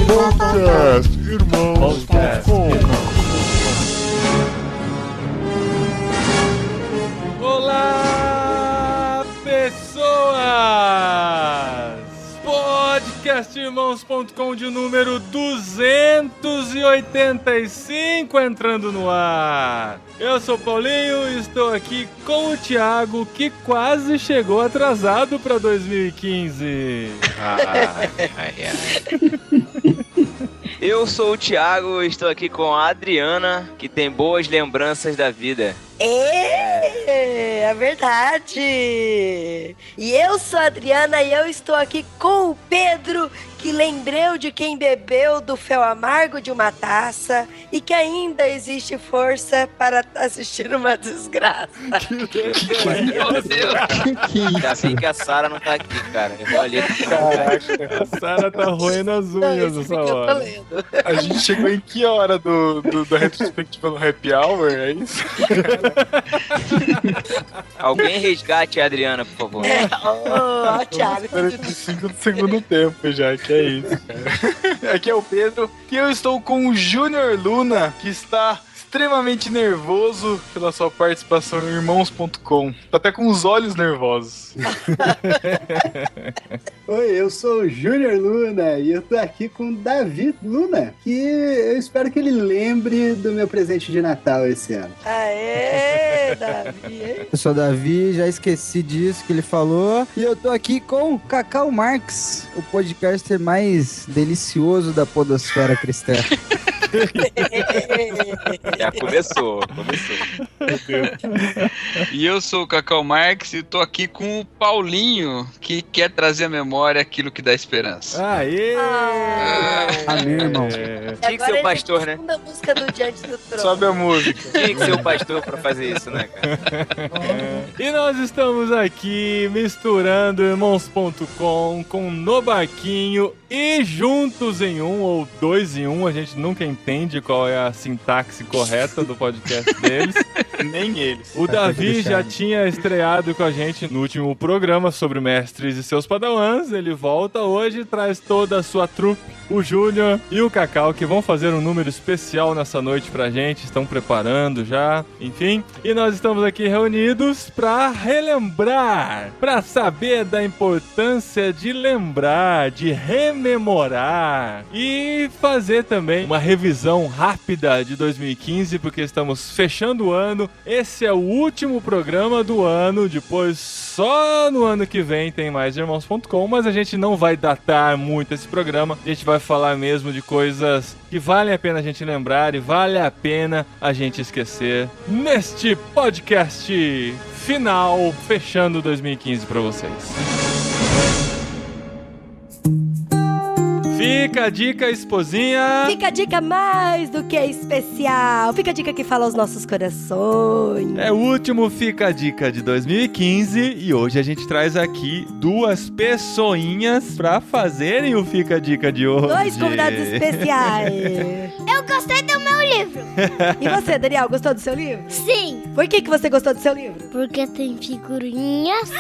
Podcast Irmãos.com. Olá, pessoas! Podcastirmãos.com de número 285 entrando no ar. Eu sou o Paulinho e estou aqui com o Thiago, que quase chegou atrasado para 2015. Eu sou o Thiago e estou aqui com a Adriana, que tem boas lembranças da vida. É verdade! E eu sou a Adriana e eu estou aqui com o Pedro, que lembrou de quem bebeu do fel amargo de uma taça e que ainda existe força para assistir uma desgraça. Meu Deus! Ainda bem que a Sara não tá aqui, cara. Eu vou ali. Caraca, a Sara tá roendo as unhas nessa hora. A gente chegou em que hora da retrospectiva no Happy Hour, é isso? Alguém resgate a Adriana, por favor. Thiago. 45 do segundo tempo já, que é isso, cara. Aqui é o Pedro e eu estou com o Júnior Luna, que está extremamente nervoso pela sua participação no Irmãos.com. Tá até com os olhos nervosos. Oi, eu sou o Júnior Luna e eu tô aqui com o Davi Luna, que eu espero que ele lembre do meu presente de Natal esse ano. Aê, Davi! Eu sou o Davi, já esqueci disso que ele falou. E eu tô aqui com o Cacau Marx, o podcaster mais delicioso da podosfera cristã. Já começou. E eu sou o Cacau Marx e tô aqui com o Paulinho, que quer trazer à memória aquilo que dá esperança. Aê! Amém, irmão. Tinha que ser o pastor, né? Segunda música do Diante do Trono. Sobe a música. Tinha que ser o pastor pra fazer isso, né, cara? E nós estamos aqui misturando Irmãos.com com No Barquinho e juntos em um ou dois em um. A gente nunca entende qual é a sintaxe correta do podcast deles. Nem eles. O Davi já tinha estreado com a gente no último programa sobre mestres e seus padawans. Ele volta hoje e traz toda a sua trupe, o Júnior e o Cacau, que vão fazer um número especial nessa noite pra gente. Estão preparando já, enfim. E nós estamos aqui reunidos pra relembrar, pra saber da importância de lembrar, de rememorar e fazer também uma revisão rápida de 2015, porque estamos fechando o ano. Esse é o último programa do ano, depois só no ano que vem tem mais Irmãos.com, mas a gente não vai datar muito esse programa, a gente vai falar mesmo de coisas que valem a pena a gente lembrar e vale a pena a gente esquecer neste podcast final, fechando 2015 pra vocês. Fica a dica, esposinha. Fica a dica mais do que especial. Fica a dica que fala aos nossos corações. É o último Fica a Dica de 2015 e hoje a gente traz aqui duas pessoinhas pra fazerem o Fica a Dica de hoje. Dois convidados especiais. Eu gostei do meu livro. E você, Daniel, gostou do seu livro? Sim, Por que você gostou do seu livro? porque tem figurinhas,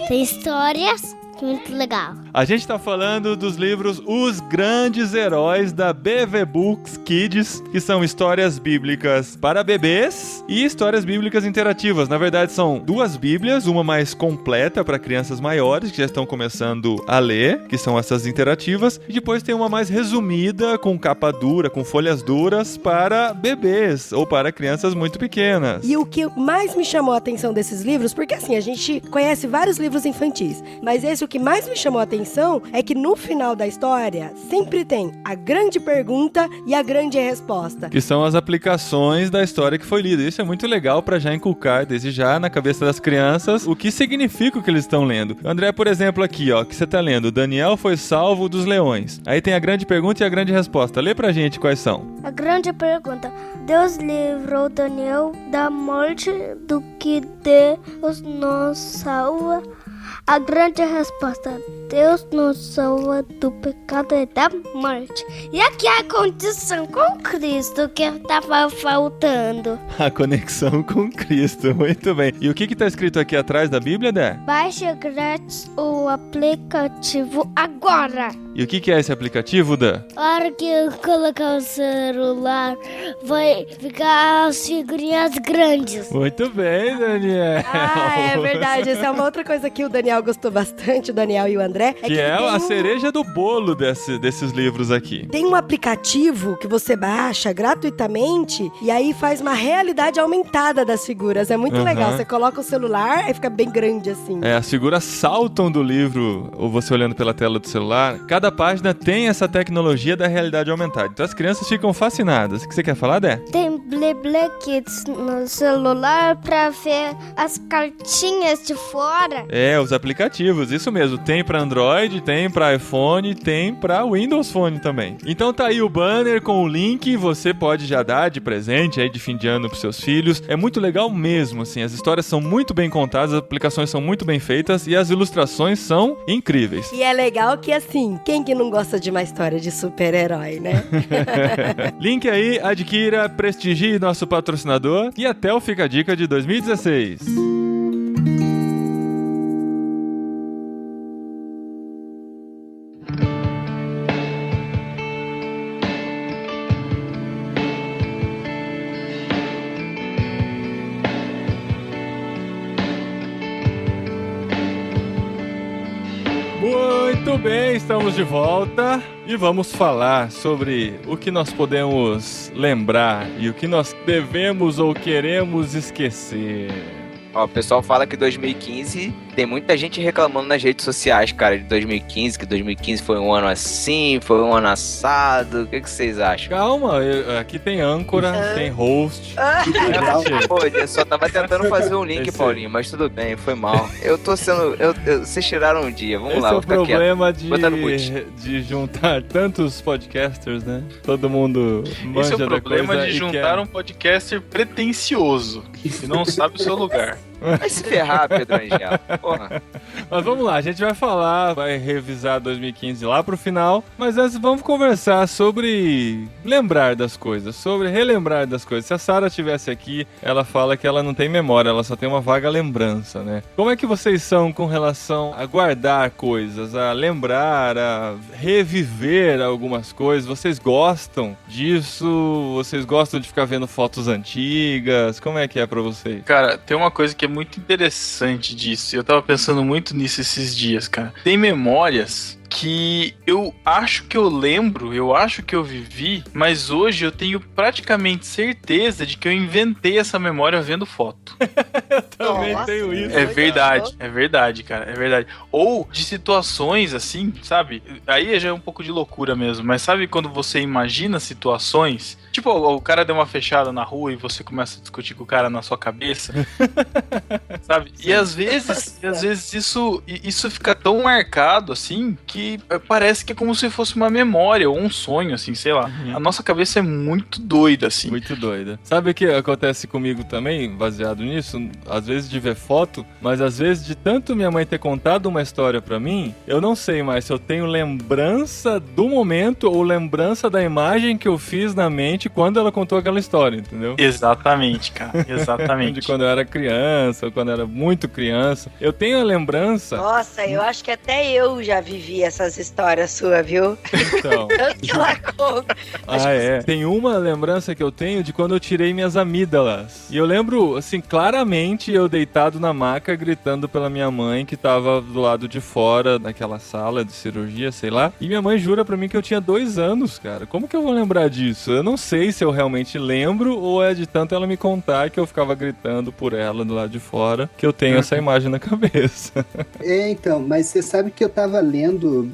tem histórias, muito legal. A gente tá falando dos livros Os Grandes Heróis da BV Books Kids, que são histórias bíblicas para bebês e histórias bíblicas interativas. Na verdade, são duas bíblias, uma mais completa para crianças maiores, que já estão começando a ler, que são essas interativas, e depois tem uma mais resumida, com capa dura, com folhas duras, para bebês ou para crianças muito pequenas. E o que mais me chamou a atenção desses livros, porque assim, a gente conhece vários livros infantis, mas esse o que mais me chamou a atenção é que no final da história sempre tem a grande pergunta e a grande resposta. Que são as aplicações da história que foi lida. Isso é muito legal para já inculcar desde já na cabeça das crianças o que significa o que eles estão lendo. André, por exemplo, aqui, ó, que você tá lendo: Daniel foi salvo dos leões. Aí tem a grande pergunta e a grande resposta. Lê pra gente quais são. A grande pergunta: Deus livrou Daniel da morte, do que Deus nos salva? A grande resposta: Deus nos salva do pecado e da morte. E aqui a condição com Cristo que estava faltando. A conexão com Cristo, muito bem. E o que está escrito aqui atrás da Bíblia, Dé? Baixe grátis o aplicativo agora. E o que é esse aplicativo, Dan? A hora que eu colocar o celular, vai ficar as figurinhas grandes. Muito bem, Daniel. Ah, é verdade. Essa é uma outra coisa que o Daniel gostou bastante, o Daniel e o André. Que é a cereja do bolo desses livros aqui. Tem um aplicativo que você baixa gratuitamente e aí faz uma realidade aumentada das figuras. É muito legal. Você coloca o celular e fica bem grande assim. As figuras saltam do livro, ou você olhando pela tela do celular. Cada página tem essa tecnologia da realidade aumentada. Então as crianças ficam fascinadas. O que você quer falar, Dé? Tem Bleble Kids no celular pra ver as cartinhas de fora. Os aplicativos, isso mesmo. Tem pra Android, tem pra iPhone, tem pra Windows Phone também. Então tá aí o banner com o link, você pode já dar de presente aí de fim de ano pros seus filhos. É muito legal mesmo, assim, as histórias são muito bem contadas, as aplicações são muito bem feitas e as ilustrações são incríveis. E é legal que, assim, quem que não gosta de uma história de super-herói, né? Link aí, adquira, prestigie nosso patrocinador e até o Fica a Dica de 2016. Muito bem, estamos de volta e vamos falar sobre o que nós podemos lembrar e o que nós devemos ou queremos esquecer. Ó, o pessoal fala que 2015 tem muita gente reclamando nas redes sociais, cara, de 2015, que 2015 foi um ano assim, foi um ano assado. O que vocês acham? Calma, aqui tem âncora, tem host. Pô, eu só tava tentando fazer um link, Paulinho, mas tudo bem, foi mal. Eu tô sendo... vocês tiraram um dia, vamos lá, vou ficar quieto. Esse é o problema de juntar tantos podcasters, né? Todo mundo manja da coisa. Esse é o problema de juntar um podcaster pretencioso, que não sabe o seu lugar. Vai se ferrar, Pedro Angel. Porra. Mas vamos lá, a gente vai falar, vai revisar 2015 lá pro final, mas antes vamos conversar sobre lembrar das coisas, sobre relembrar das coisas. Se a Sarah estivesse aqui, ela fala que ela não tem memória, ela só tem uma vaga lembrança, né? Como é que vocês são com relação a guardar coisas, a lembrar, a reviver algumas coisas? Vocês gostam disso? Vocês gostam de ficar vendo fotos antigas? Como é que é pra vocês? Cara, tem uma coisa que é muito interessante disso. Eu tava pensando muito nisso esses dias, cara. Tem memórias que eu acho que eu lembro, eu acho que eu vivi, mas hoje eu tenho praticamente certeza de que eu inventei essa memória vendo foto. Eu também tenho isso. É verdade, cara, é verdade. Ou de situações assim, sabe? Aí já é um pouco de loucura mesmo, mas sabe quando você imagina situações, tipo o cara deu uma fechada na rua e você começa a discutir com o cara na sua cabeça, sabe? E às vezes isso fica tão marcado assim que parece que é como se fosse uma memória ou um sonho, assim, sei lá. A nossa cabeça é muito doida, assim. Muito doida. Sabe o que acontece comigo também, baseado nisso? Às vezes de ver foto, mas às vezes de tanto minha mãe ter contado uma história pra mim, eu não sei mais se eu tenho lembrança do momento ou lembrança da imagem que eu fiz na mente quando ela contou aquela história, entendeu? Exatamente, cara. Exatamente. De quando eu era criança, ou quando eu era muito criança. Eu tenho a lembrança... Nossa, eu acho que até eu já vivi essas histórias suas, viu? Então. Tem uma lembrança que eu tenho de quando eu tirei minhas amígdalas. E eu lembro, assim, claramente eu deitado na maca gritando pela minha mãe que tava do lado de fora daquela sala de cirurgia, sei lá. E minha mãe jura pra mim que eu tinha 2 anos, cara. Como que eu vou lembrar disso? Eu não sei se eu realmente lembro ou é de tanto ela me contar que eu ficava gritando por ela do lado de fora que eu tenho essa imagem na cabeça. Então, mas você sabe que eu tava lendo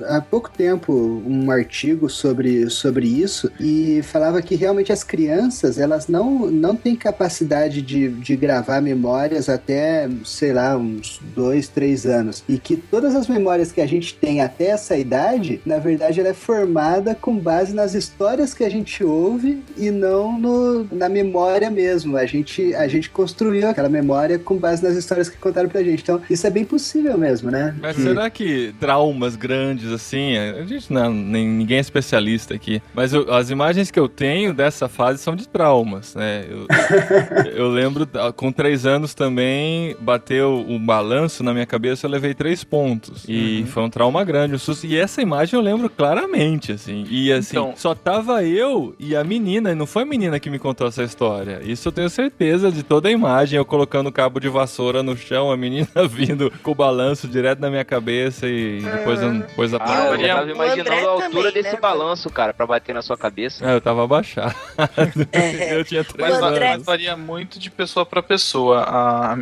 há pouco tempo um artigo sobre isso e falava que realmente as crianças, elas não têm capacidade de gravar memórias até, sei lá, uns 2, 3 anos. E que todas as memórias que a gente tem até essa idade, na verdade, ela é formada com base nas histórias que a gente ouve e não na memória mesmo. A gente construiu aquela memória com base nas histórias que contaram pra gente. Então, isso é bem possível mesmo, né? Mas será que traumas grandes, assim. A gente ninguém é especialista aqui. Mas as imagens que eu tenho dessa fase são de traumas, né? Eu lembro, com 3 anos também, bateu um balanço na minha cabeça, eu levei 3 pontos. E foi um trauma grande, um susto. E essa imagem eu lembro claramente, assim. E assim, então, só tava eu e a menina, e não foi a menina que me contou essa história. Isso eu tenho certeza de toda a imagem, eu colocando cabo de vassoura no chão, a menina vindo com o balanço direto na minha cabeça e depois apagou. Eu tava imaginando a altura desse balanço, cara, pra bater na sua cabeça. Eu tava abaixado. Eu tinha 3 anos. Mas varia muito de pessoa pra pessoa.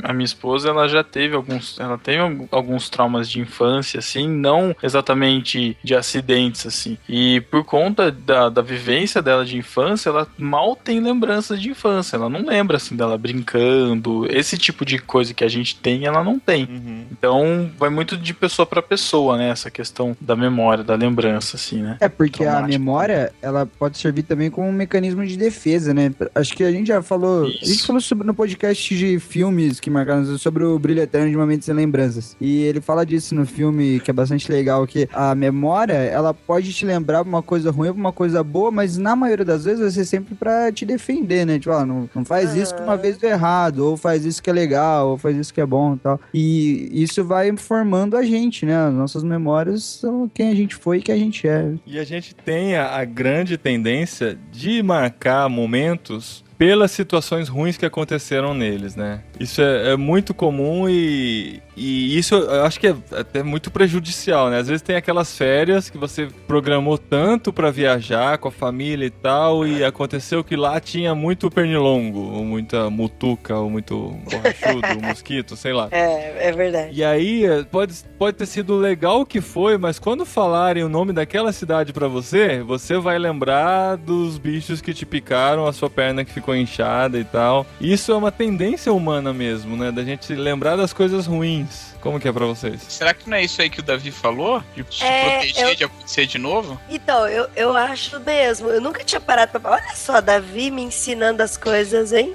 A minha esposa, ela já teve alguns traumas de infância, assim, não exatamente de acidentes, assim. E por conta da vivência dela de infância, ela mal tem lembranças de infância. Ela não lembra, assim, dela brincando. Esse tipo de coisa que a gente tem, ela não tem. Então, vai muito de pessoa pra pessoa, né? Essa questão da memória, da lembrança, assim, né? É, porque a memória, ela pode servir também como um mecanismo de defesa, né? Acho que a gente já falou... Isso. A gente falou no podcast de filmes que marcaram sobre o Brilho Eterno de Momentos Sem Lembranças. E ele fala disso no filme, que é bastante legal, que a memória, ela pode te lembrar uma coisa ruim ou uma coisa boa, mas na maioria das vezes vai ser sempre pra te defender, né? Tipo, não faz isso que uma vez deu errado, ou faz isso que é legal, ou faz isso que é bom e tal. E isso vai formando a gente, né? As nossas memórias são quem a gente foi e quem a gente é. E a gente tem a grande tendência de marcar momentos pelas situações ruins que aconteceram neles, né? Isso é muito comum e isso eu acho que é até muito prejudicial, né? Às vezes tem aquelas férias que você programou tanto pra viajar com a família e tal, e aconteceu que lá tinha muito pernilongo, ou muita mutuca, ou muito borrachudo, mosquito, sei lá. É verdade. E aí pode ter sido legal o que foi, mas quando falarem o nome daquela cidade pra você vai lembrar dos bichos que te picaram, a sua perna que ficou inchada e tal. Isso é uma tendência humana mesmo, né? Da gente lembrar das coisas ruins. Como que é pra vocês? Será que não é isso aí que o Davi falou? De se proteger de acontecer de novo? Então, eu acho mesmo. Eu nunca tinha parado pra falar. Olha só, Davi me ensinando as coisas, hein?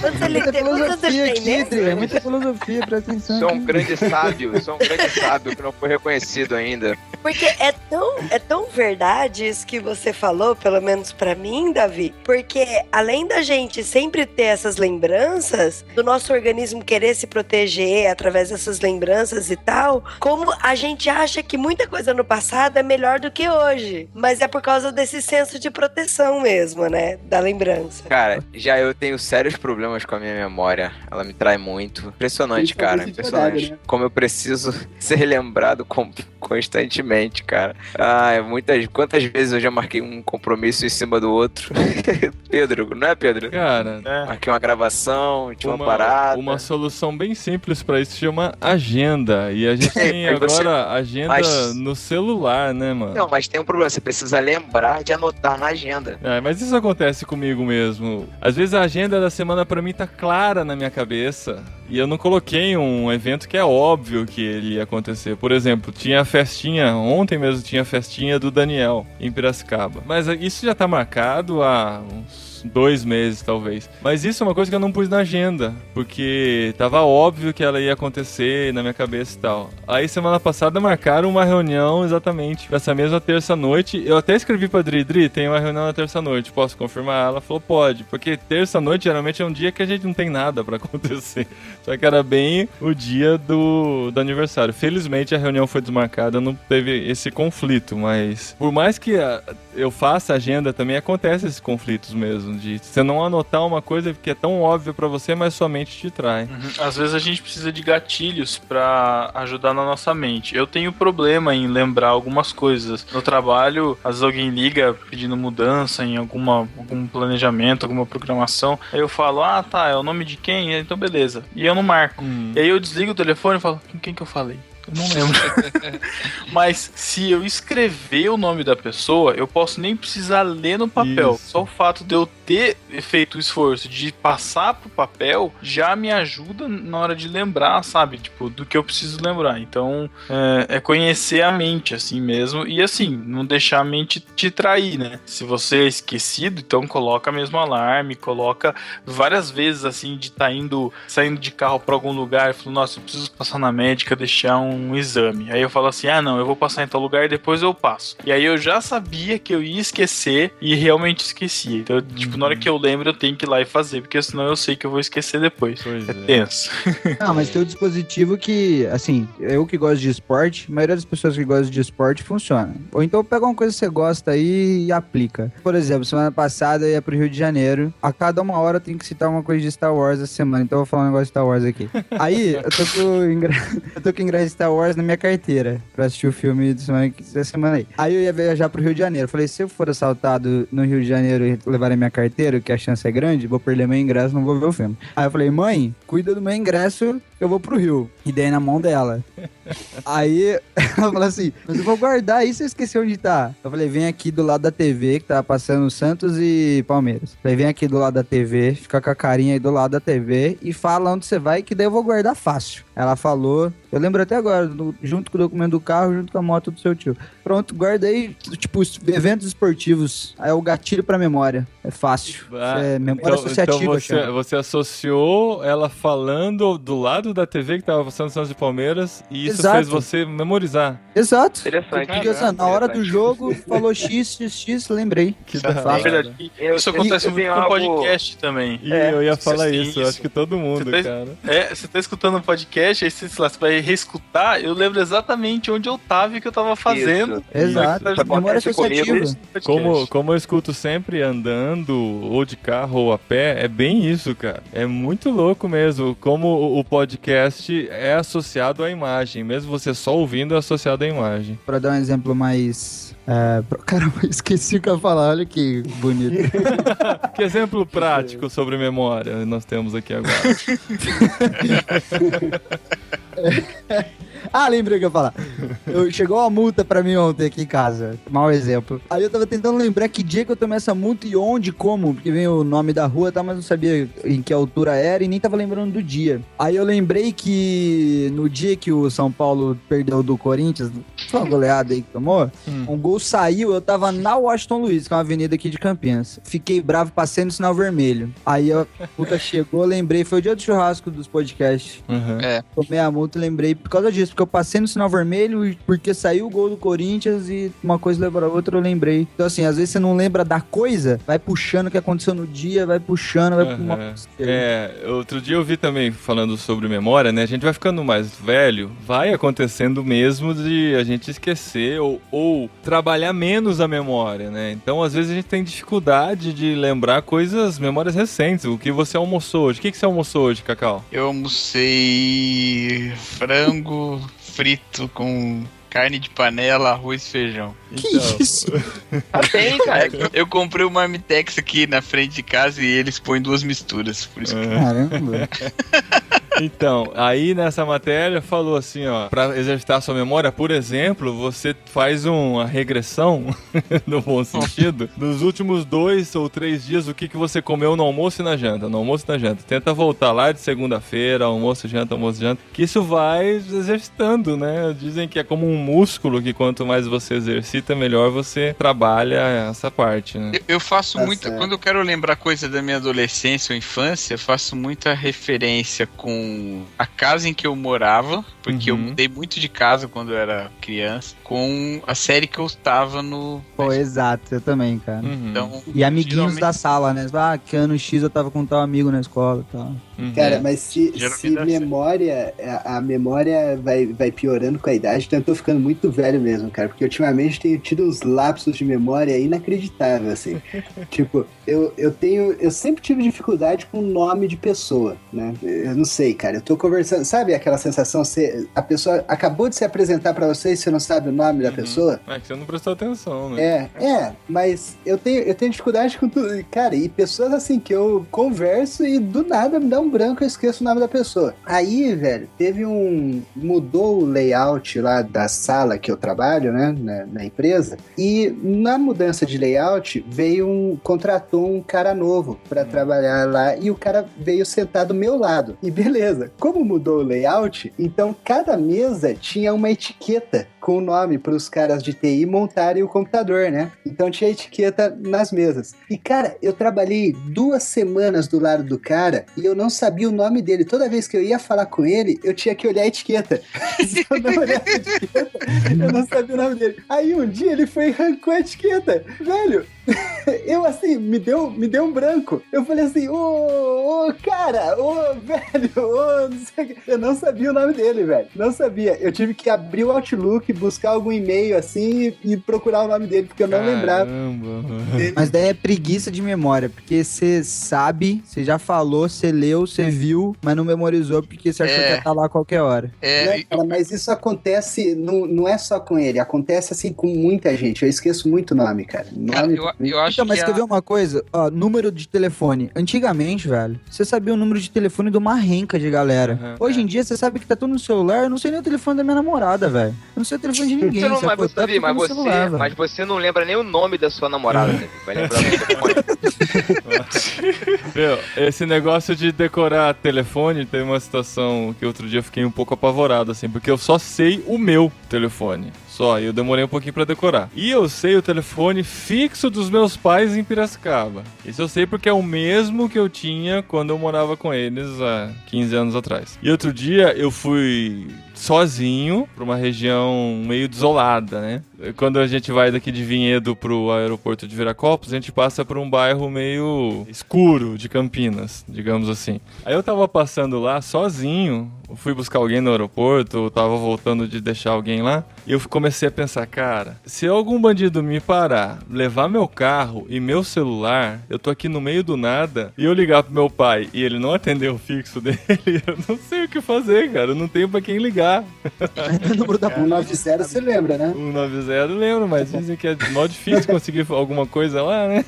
Quantos ele tem mesmo? É muita filosofia, presta atenção. Sou um grande sábio que não foi reconhecido ainda. Porque é tão verdade isso que você falou, pelo menos pra mim, Davi, porque além da gente sempre ter essas lembranças, do nosso organismo querer se proteger através dessas lembranças e tal, como a gente acha que muita coisa no passado é melhor do que hoje, mas é por causa desse senso de proteção mesmo, né, da lembrança. Cara, já eu tenho sérios problemas com a minha memória, ela me trai muito. Impressionante, cara, impressionante. Né? Como eu preciso ser lembrado constantemente, cara. Quantas vezes eu já marquei um compromisso em cima do outro? Pedro, não é, Pedro? Cara, marquei uma gravação, tinha uma parada. Uma solução bem simples pra isso se chama agenda. E a gente tem agora agenda no celular, né, mano? Não, mas tem um problema, você precisa lembrar de anotar na agenda. Mas isso acontece comigo mesmo. Às vezes a agenda da semana pra mim tá clara na minha cabeça e eu não coloquei um evento que é óbvio que ele ia acontecer. Por exemplo, tinha a festinha, ontem mesmo tinha a festinha do Daniel em Piracicaba. Mas isso já tá marcado há uns 2 meses, talvez. Mas isso é uma coisa que eu não pus na agenda, porque tava óbvio que ela ia acontecer na minha cabeça e tal. Aí, semana passada, marcaram uma reunião exatamente essa mesma terça-noite. Eu até escrevi pra Dri, tem uma reunião na terça-noite, posso confirmar? Ela falou, pode, porque terça-noite geralmente é um dia que a gente não tem nada pra acontecer. Só que era bem o dia do aniversário. Felizmente, a reunião foi desmarcada, não teve esse conflito, mas por mais que eu faça agenda, também acontece esses conflitos mesmo. De você não anotar uma coisa que é tão óbvia pra você, mas sua mente te trai. Às vezes a gente precisa de gatilhos pra ajudar na nossa mente. Eu tenho problema em lembrar algumas coisas. No trabalho, às vezes alguém liga pedindo mudança em algum planejamento, alguma programação. Aí eu falo, tá, é o nome de quem? Então beleza. E eu não marco. E aí eu desligo o telefone e falo, com quem que eu falei? Eu não lembro. Mas se eu escrever o nome da pessoa, eu posso nem precisar ler no papel. Isso. Só o fato de eu ter feito o esforço de passar pro papel já me ajuda na hora de lembrar, sabe? Tipo, do que eu preciso lembrar. Então, é conhecer a mente, assim mesmo. E assim, não deixar a mente te trair, né? Se você é esquecido, então coloca mesmo alarme, coloca várias vezes, assim, de estar saindo de carro pra algum lugar e falando, nossa, eu preciso passar na médica, deixar um exame. Aí eu falo assim, não, eu vou passar em tal lugar e depois eu passo. E aí eu já sabia que eu ia esquecer e realmente esquecia. Então, tipo, na hora que eu lembro, eu tenho que ir lá e fazer, porque senão eu sei que eu vou esquecer depois. Pois é tenso. Não, mas tem um dispositivo que, assim, eu que gosto de esporte, a maioria das pessoas que gostam de esporte funciona. Ou então pega uma coisa que você gosta aí e aplica. Por exemplo, semana passada eu ia pro Rio de Janeiro. A cada uma hora tem que citar uma coisa de Star Wars essa semana, então eu vou falar um negócio de Star Wars aqui. Aí, eu tô com ingresso de Star Wars na minha carteira pra assistir o filme dessa semana aí. Aí eu ia viajar pro Rio de Janeiro. Falei, se eu for assaltado no Rio de Janeiro e levarem minha carteira, que a chance é grande, vou perder meu ingresso, não vou ver o filme. Aí eu falei, mãe, cuida do meu ingresso, eu vou pro Rio. E dei na mão dela. Aí ela falou assim, mas eu vou guardar aí se eu esqueci onde tá. Eu falei, vem aqui do lado da TV, que tava passando Santos e Palmeiras. Falei, vem aqui do lado da TV, fica com a carinha aí do lado da TV e fala onde você vai, que daí eu vou guardar fácil. Ela falou, eu lembro até agora, junto com o documento do carro, junto com a moto do seu tio. Pronto, guardei, tipo, eventos esportivos. Aí é o gatilho pra memória. É fácil. É memória associativa. Então você associou ela falando do lado da TV que tava passando Santos e Palmeiras e isso fez você memorizar. Exato. Interessante. Porque na hora do jogo, falou X, lembrei. Que é verdade. Isso acontece muito com podcast também. E eu ia falar isso, eu acho que todo mundo, cara. Você tá escutando um podcast, aí você vai reescutar, eu lembro exatamente onde eu tava e o que eu tava fazendo. Exato. Memória associativa. Como eu escuto sempre andando, ou de carro, ou a pé, é bem isso, cara. É muito louco mesmo, como o podcast é associado à imagem, mesmo você só ouvindo é associado à imagem. Pra dar um exemplo mais... Caramba, esqueci o que eu ia falar, olha que bonito. Que exemplo prático sobre memória nós temos aqui agora. Lembrei o que eu ia falar. Chegou uma multa pra mim ontem aqui em casa. Mau exemplo. Aí eu tava tentando lembrar que dia que eu tomei essa multa e onde, como, porque vem o nome da rua, tá, mas não sabia em que altura era e nem tava lembrando do dia. Aí eu lembrei que no dia que o São Paulo perdeu do Corinthians, foi uma goleada aí que tomou, um gol saiu, eu tava na Washington Luiz, que é uma avenida aqui de Campinas. Fiquei bravo, passei no sinal vermelho. Aí a puta chegou, lembrei, foi o dia do churrasco dos podcasts. Tomei a multa e lembrei por causa disso, porque eu passei no sinal vermelho e porque saiu o gol do Corinthians e uma coisa levou a outra, eu lembrei. Então assim, às vezes você não lembra da coisa, vai puxando o que aconteceu no dia, vai puxando, vai pra uma... Outro dia eu vi também, falando sobre memória, né, a gente vai ficando mais velho, vai acontecendo mesmo de a gente esquecer ou trabalhar menos a memória, né, então às vezes a gente tem dificuldade de lembrar memórias recentes. O que você almoçou hoje? O que você almoçou hoje, Cacau? Eu almocei frango frito com carne de panela, arroz e feijão. Que isso? Tá bem, cara. Eu comprei o Marmitex aqui na frente de casa e eles põem duas misturas. Por isso que... Caramba. Então, aí nessa matéria falou assim, ó, pra exercitar sua memória, por exemplo, você faz uma regressão, no bom sentido, dos últimos 2 ou 3 dias, o que você comeu no almoço e na janta, Tenta voltar lá de segunda-feira, almoço, janta, que isso vai exercitando, né? Dizem que é como um músculo, que quanto mais você exercita, melhor você trabalha essa parte, né? Eu faço muita... Quando eu quero lembrar coisa da minha adolescência ou infância, eu faço muita referência com a casa em que eu morava, porque eu mudei muito de casa quando eu era criança, com a série que eu estava no... Pô, exato, eu também, cara. Então, e amiguinhos da sala, né? Que ano X eu tava com tal amigo na escola e tal. Cara, mas se memória, a memória vai piorando com a idade, então eu tô ficando muito velho mesmo, cara, porque ultimamente tenho tido uns lapsos de memória inacreditável, assim. Tipo, eu sempre tive dificuldade com nome de pessoa, né? Eu não sei, cara, eu tô conversando, sabe aquela sensação, a pessoa acabou de se apresentar pra você e você não sabe o nome da pessoa? É que você não prestou atenção, né? Mas eu tenho dificuldade com tudo, cara, e pessoas assim que eu converso e do nada me dá um um branco, eu esqueço o nome da pessoa. Aí, velho, mudou o layout lá da sala que eu trabalho, né, na empresa, e na mudança de layout contratou um cara novo pra trabalhar lá, e o cara veio sentar do meu lado. E beleza, como mudou o layout, então cada mesa tinha uma etiqueta com o nome para os caras de TI montarem o computador, né? Então tinha etiqueta nas mesas. E, cara, eu trabalhei 2 semanas do lado do cara e eu não sabia o nome dele. Toda vez que eu ia falar com ele, eu tinha que olhar a etiqueta. Se eu não olhava a etiqueta, eu não sabia o nome dele. Aí um dia ele foi e arrancou a etiqueta. Velho, eu assim, me deu um branco. Eu falei assim, cara, velho, não sei o que. Eu não sabia o nome dele, velho. Não sabia. Eu tive que abrir o Outlook, buscar algum e-mail assim e procurar o nome dele, porque eu não lembrava. Mas daí é preguiça de memória, porque você sabe, você já falou, você leu, você viu, mas não memorizou porque você achou que ia estar lá a qualquer hora. Cara, mas isso acontece, não é só com ele, acontece assim com muita gente. Eu esqueço muito o nome, cara. Eu acho mas quer ver uma coisa? Ó, número de telefone. Antigamente, velho, você sabia o número de telefone de uma renca de galera. Hoje em dia, você sabe que tá tudo no celular. Eu não sei nem o telefone da minha namorada, velho. Eu não sei o telefone de ninguém. Mas você não lembra nem o nome da sua namorada, Davi. Vai lembrar do telefone. Meu, esse negócio de decorar telefone, tem uma situação que outro dia eu fiquei um pouco apavorado, assim, porque eu só sei o meu telefone. Só, eu demorei um pouquinho pra decorar. E eu sei o telefone fixo dos meus pais em Piracicaba. Isso eu sei porque é o mesmo que eu tinha quando eu morava com eles há 15 anos atrás. E outro dia eu fui sozinho pra uma região meio desolada, né? Quando a gente vai daqui de Vinhedo pro aeroporto de Viracopos, a gente passa por um bairro meio escuro de Campinas, digamos assim. Aí eu tava passando lá sozinho, fui buscar alguém no aeroporto, eu tava voltando de deixar alguém lá, e eu comecei a pensar, cara, se algum bandido me parar, levar meu carro e meu celular, eu tô aqui no meio do nada, e eu ligar pro meu pai e ele não atender o fixo dele, eu não sei o que fazer, cara, eu não tenho pra quem ligar. O número da 190 você lembra, né? 190 eu lembro, mas dizem que é mó difícil conseguir alguma coisa lá, né?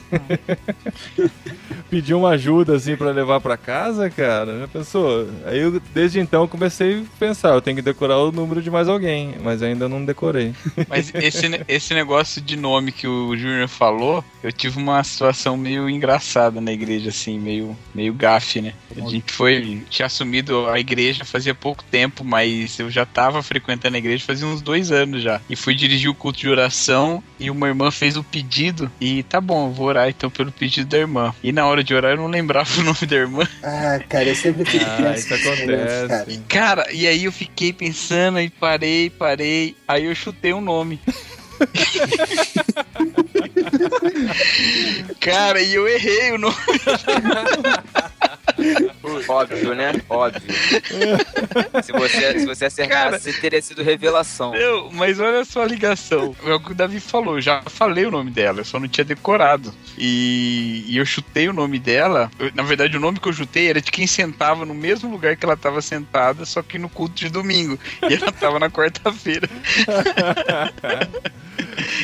Pedir uma ajuda assim pra levar pra casa, cara, já pensou? Aí eu, desde então, comecei a pensar, eu tenho que decorar o número de mais alguém, mas ainda não decorei. Mas esse negócio de nome que o Júnior falou, eu tive uma situação meio engraçada na igreja, assim, meio gafe, né? A gente tinha assumido a igreja fazia pouco tempo, mas eu já tava frequentando a igreja fazia uns 2 anos já. E fui dirigir o culto de oração e uma irmã fez o pedido e tá bom, eu vou orar então pelo pedido da irmã. E na hora de orar eu não lembrava o nome da irmã. Ah, cara, eu sempre fico pensando. Isso acontece. Cara, e aí eu fiquei pensando e parei. Aí eu chutei um nome. Cara, e eu errei o nome. Óbvio, né? Óbvio. Se você acertasse, teria sido revelação. Não, mas olha só a ligação. É o que o Davi falou, eu já falei o nome dela, eu só não tinha decorado. E eu chutei o nome dela. Na verdade, o nome que eu chutei era de quem sentava no mesmo lugar que ela estava sentada, só que no culto de domingo. E ela estava na quarta-feira.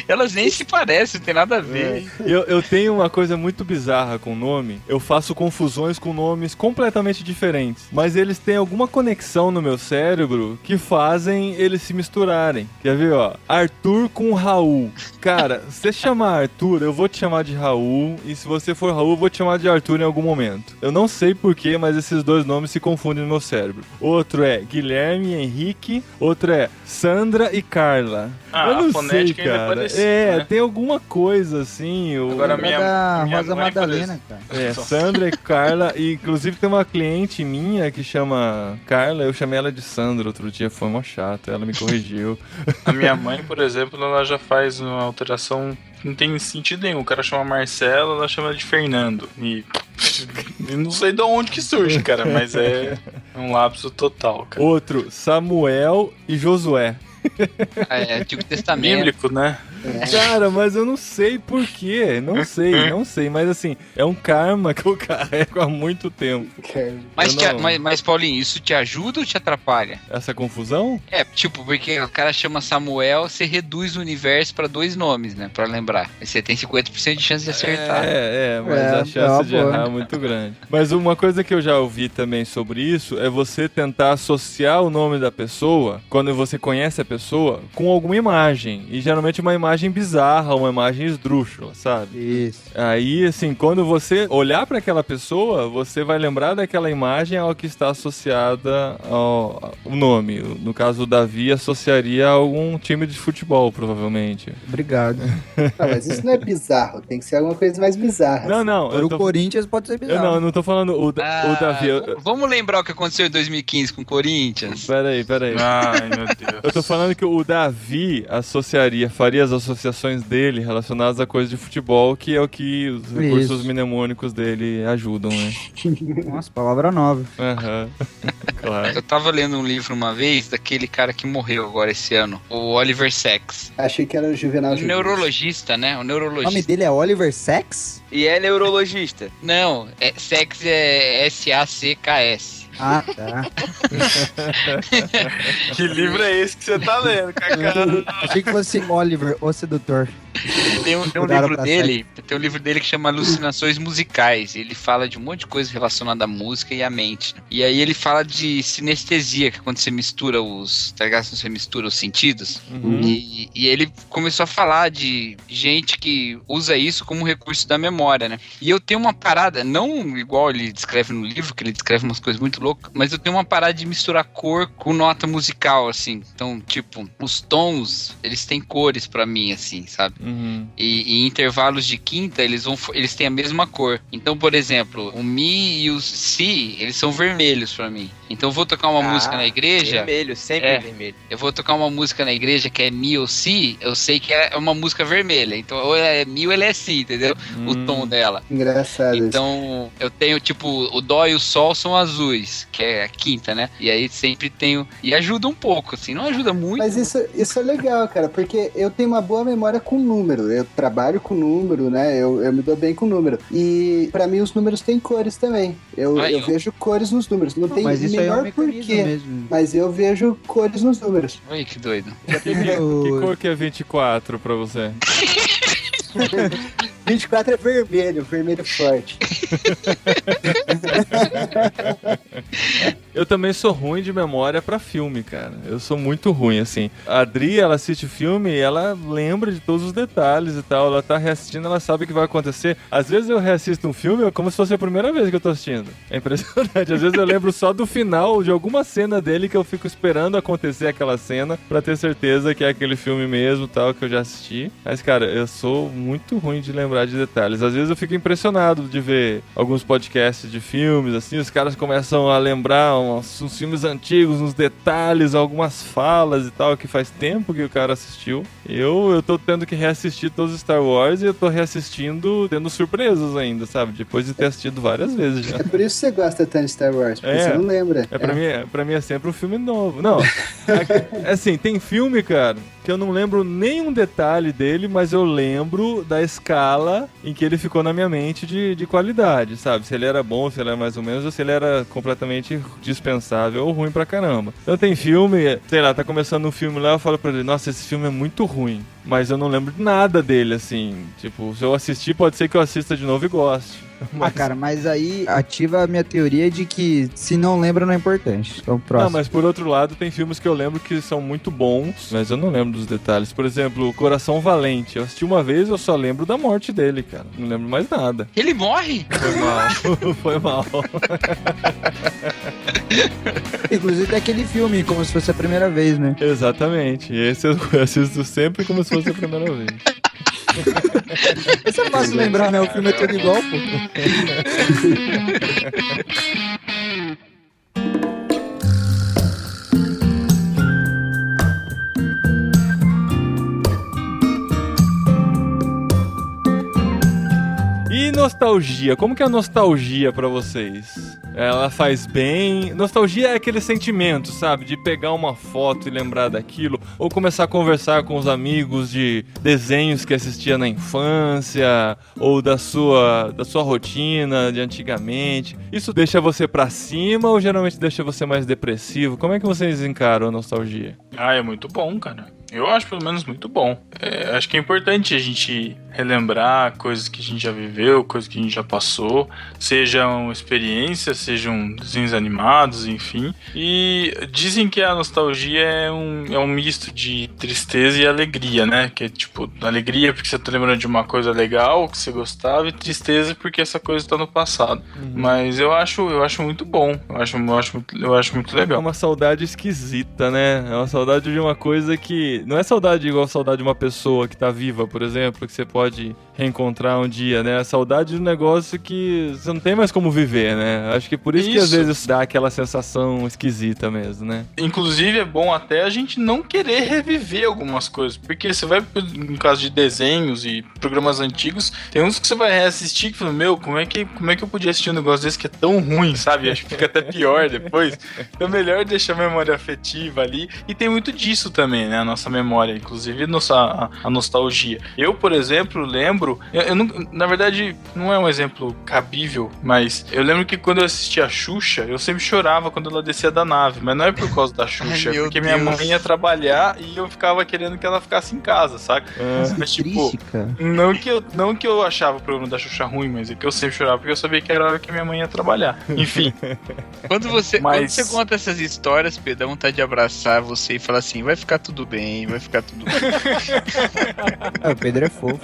Elas nem se parecem, não tem nada a ver. Eu tenho uma coisa muito bizarra com o nome. Eu faço confusões com nomes completamente diferentes. Mas eles têm alguma conexão no meu cérebro que fazem eles se misturarem. Quer ver, ó? Arthur com Raul. Cara, se você chamar Arthur, eu vou te chamar de Raul. E se você for Raul, eu vou te chamar de Arthur em algum momento. Eu não sei porquê, mas esses dois nomes se confundem no meu cérebro. Outro é Guilherme e Henrique. Outro é Sandra e Carla. Eu não sei, cara. Né? Tem alguma coisa assim. Agora minha Rosa Madalena, cara. Sandra e Carla. E inclusive tem uma cliente minha que chama Carla. Eu chamei ela de Sandra outro dia, foi mó chato. Ela me corrigiu. A minha mãe, por exemplo, ela já faz uma alteração. Não tem sentido nenhum. O cara chama Marcelo, ela chama de Fernando. E não sei de onde que surge, cara, mas é um lapso total, cara. Outro, Samuel e Josué. É, Antigo Testamento. Bíblico, né? Cara, mas eu não sei por quê. Não sei. Mas assim, é um karma que eu carrego há muito tempo. Mas, Paulinho, isso te ajuda ou te atrapalha? Essa confusão? Tipo, porque o cara chama Samuel, você reduz o universo pra 2 nomes, né? Pra lembrar. Aí você tem 50% de chance de acertar. Mas a chance de errar é muito grande. Mas uma coisa que eu já ouvi também sobre isso é você tentar associar o nome da pessoa, quando você conhece a pessoa, com alguma imagem. E geralmente uma imagem bizarra, uma imagem esdrúxula, sabe? Isso. Aí, assim, quando você olhar pra aquela pessoa, você vai lembrar daquela imagem ao que está associada ao nome. No caso, o Davi associaria a algum time de futebol, provavelmente. Obrigado. Mas isso não é bizarro, tem que ser alguma coisa mais bizarra. Não. O Corinthians pode ser bizarro. Eu não tô falando o Davi. Vamos lembrar o que aconteceu em 2015 com o Corinthians? Peraí. Ai, meu Deus. Eu tô falando que o Davi faria as associações dele relacionadas a coisas de futebol, que é o que os recursos mnemônicos dele ajudam, né? Nossa, palavra nova. Aham. Claro. Eu tava lendo um livro uma vez daquele cara que morreu agora esse ano, o Oliver Sacks. Achei que era o Juvenal Juvencio. Neurologista, né? O neurologista. O nome dele é Oliver Sacks? E é neurologista. Não, Sacks é S-A-C-K-S. Ah, tá. Que livro é esse que você tá lendo, Cacá? Achei que fosse Oliver, o sedutor. Tem um livro dele que chama Alucinações Musicais. Ele fala de um monte de coisa relacionada à música e à mente. E aí ele fala de sinestesia, que é quando você mistura tá ligado? Você mistura os sentidos. Uhum. E ele começou a falar de gente que usa isso como recurso da memória, né? E eu tenho uma parada, não igual ele descreve no livro, que ele descreve umas coisas muito loucas, mas eu tenho uma parada de misturar cor com nota musical, assim. Então, tipo, os tons, eles têm cores pra mim, assim, sabe? Uhum. E em intervalos de quinta, eles têm a mesma cor. Então, por exemplo, o Mi e o Si, eles são vermelhos pra mim. Então eu vou tocar uma música na igreja... Vermelho, sempre vermelho. Eu vou tocar uma música na igreja que é Mi ou Si, eu sei que é uma música vermelha. Então, ou é Mi ou ele é Si, entendeu? O tom dela. Engraçado. Então, eu tenho, tipo, o Dó e o Sol são azuis, que é a quinta, né? E aí sempre tenho... E ajuda um pouco, assim, não ajuda muito. Mas isso é legal, cara, porque eu tenho uma boa memória com número. Eu trabalho com número, né? Eu me dou bem com número. E pra mim os números têm cores também. Eu vejo cores nos números. Não tem menor porquê. Mesmo. Mas eu vejo cores nos números. Oi, que doido. Que cor que é 24 pra você? 24 é vermelho forte. Eu também sou ruim de memória pra filme, cara. Eu sou muito ruim, assim. A Adri, ela assiste filme e ela lembra de todos os detalhes e tal. Ela tá reassistindo, ela sabe o que vai acontecer. Às vezes eu reassisto um filme como se fosse a primeira vez que eu tô assistindo. É impressionante. Às vezes eu lembro só do final de alguma cena dele que eu fico esperando acontecer aquela cena pra ter certeza que é aquele filme mesmo, tal, que eu já assisti. Mas, cara, eu sou muito ruim de lembrar de detalhes. Às vezes eu fico impressionado de ver alguns podcasts de filmes, assim, os caras começam a lembrar uns filmes antigos, uns detalhes, algumas falas e tal, que faz tempo que o cara assistiu. Eu tô tendo que reassistir todos os Star Wars e eu tô reassistindo tendo surpresas ainda, sabe? Depois de ter assistido várias vezes já. É por isso que você gosta tanto de Star Wars, porque você não lembra. Pra mim é sempre um filme novo. Não, assim, tem filme, cara, que eu não lembro nenhum detalhe dele, mas eu lembro da escala em que ele ficou na minha mente de qualidade, sabe? Se ele era bom, se ele era mais ou menos, ou se ele era completamente dispensável ou ruim pra caramba. Então tem filme, sei lá, tá começando um filme lá, eu falo pra ele, nossa, esse filme é muito ruim, mas eu não lembro de nada dele, assim. Tipo, se eu assistir, pode ser que eu assista de novo e goste. Cara, mas aí ativa a minha teoria de que se não lembra não é importante. Então, próximo. Não, mas por outro lado, tem filmes que eu lembro que são muito bons, mas eu não lembro dos detalhes. Por exemplo, Coração Valente. Eu assisti uma vez, eu só lembro da morte dele, cara. Não lembro mais nada. Ele morre? Foi mal. Foi mal. Inclusive tem aquele filme, como se fosse a primeira vez, né? Exatamente. Esse eu assisto sempre como se fosse a primeira vez. Isso é fácil lembrar, né? O filme é tudo igual, pô. E nostalgia? Como que é a nostalgia pra vocês? ela faz bem. Nostalgia é aquele sentimento, sabe? De pegar uma foto e lembrar daquilo, ou começar a conversar com os amigos de desenhos que assistia na infância, ou da sua rotina de antigamente. Isso deixa você pra cima ou geralmente deixa você mais depressivo? Como é que vocês encaram a nostalgia? É muito bom, cara. Eu acho pelo menos muito bom. Acho que é importante a gente relembrar coisas que a gente já viveu, coisas que a gente já passou, sejam experiências, sejam desenhos animados, enfim. E dizem que a nostalgia é um misto de tristeza e alegria, né? Que é tipo, alegria porque você tá lembrando de uma coisa legal que você gostava, e tristeza porque essa coisa tá no passado. Mas eu acho muito bom. Eu acho muito legal. É uma saudade esquisita, né? É uma saudade de uma coisa que... Não é saudade igual a saudade de uma pessoa que tá viva, por exemplo, que você pode reencontrar um dia, né? A saudade de um negócio que você não tem mais como viver, né? Acho que por isso que às vezes dá aquela sensação esquisita mesmo, né? Inclusive é bom até a gente não querer reviver algumas coisas, porque você vai, no caso de desenhos e programas antigos, tem uns que você vai reassistir que fala, meu, como é que eu podia assistir um negócio desse que é tão ruim, sabe? Acho que fica até pior depois. Então é melhor deixar a memória afetiva ali, e tem muito disso também, né? A nossa memória, inclusive a nostalgia. Eu, por exemplo, lembro, eu não, na verdade, não é um exemplo cabível, mas eu lembro que quando eu assistia a Xuxa, eu sempre chorava quando ela descia da nave, mas não é por causa da Xuxa, é porque minha mãe ia trabalhar e eu ficava querendo que ela ficasse em casa, saca? Mas tipo, não que eu achava o programa da Xuxa ruim, mas é que eu sempre chorava porque eu sabia que era a hora que minha mãe ia trabalhar. Enfim. Quando você conta essas histórias, Pedro, dá vontade de abraçar você e falar assim, vai ficar tudo bem, vai ficar tudo bem. O Pedro é fofo.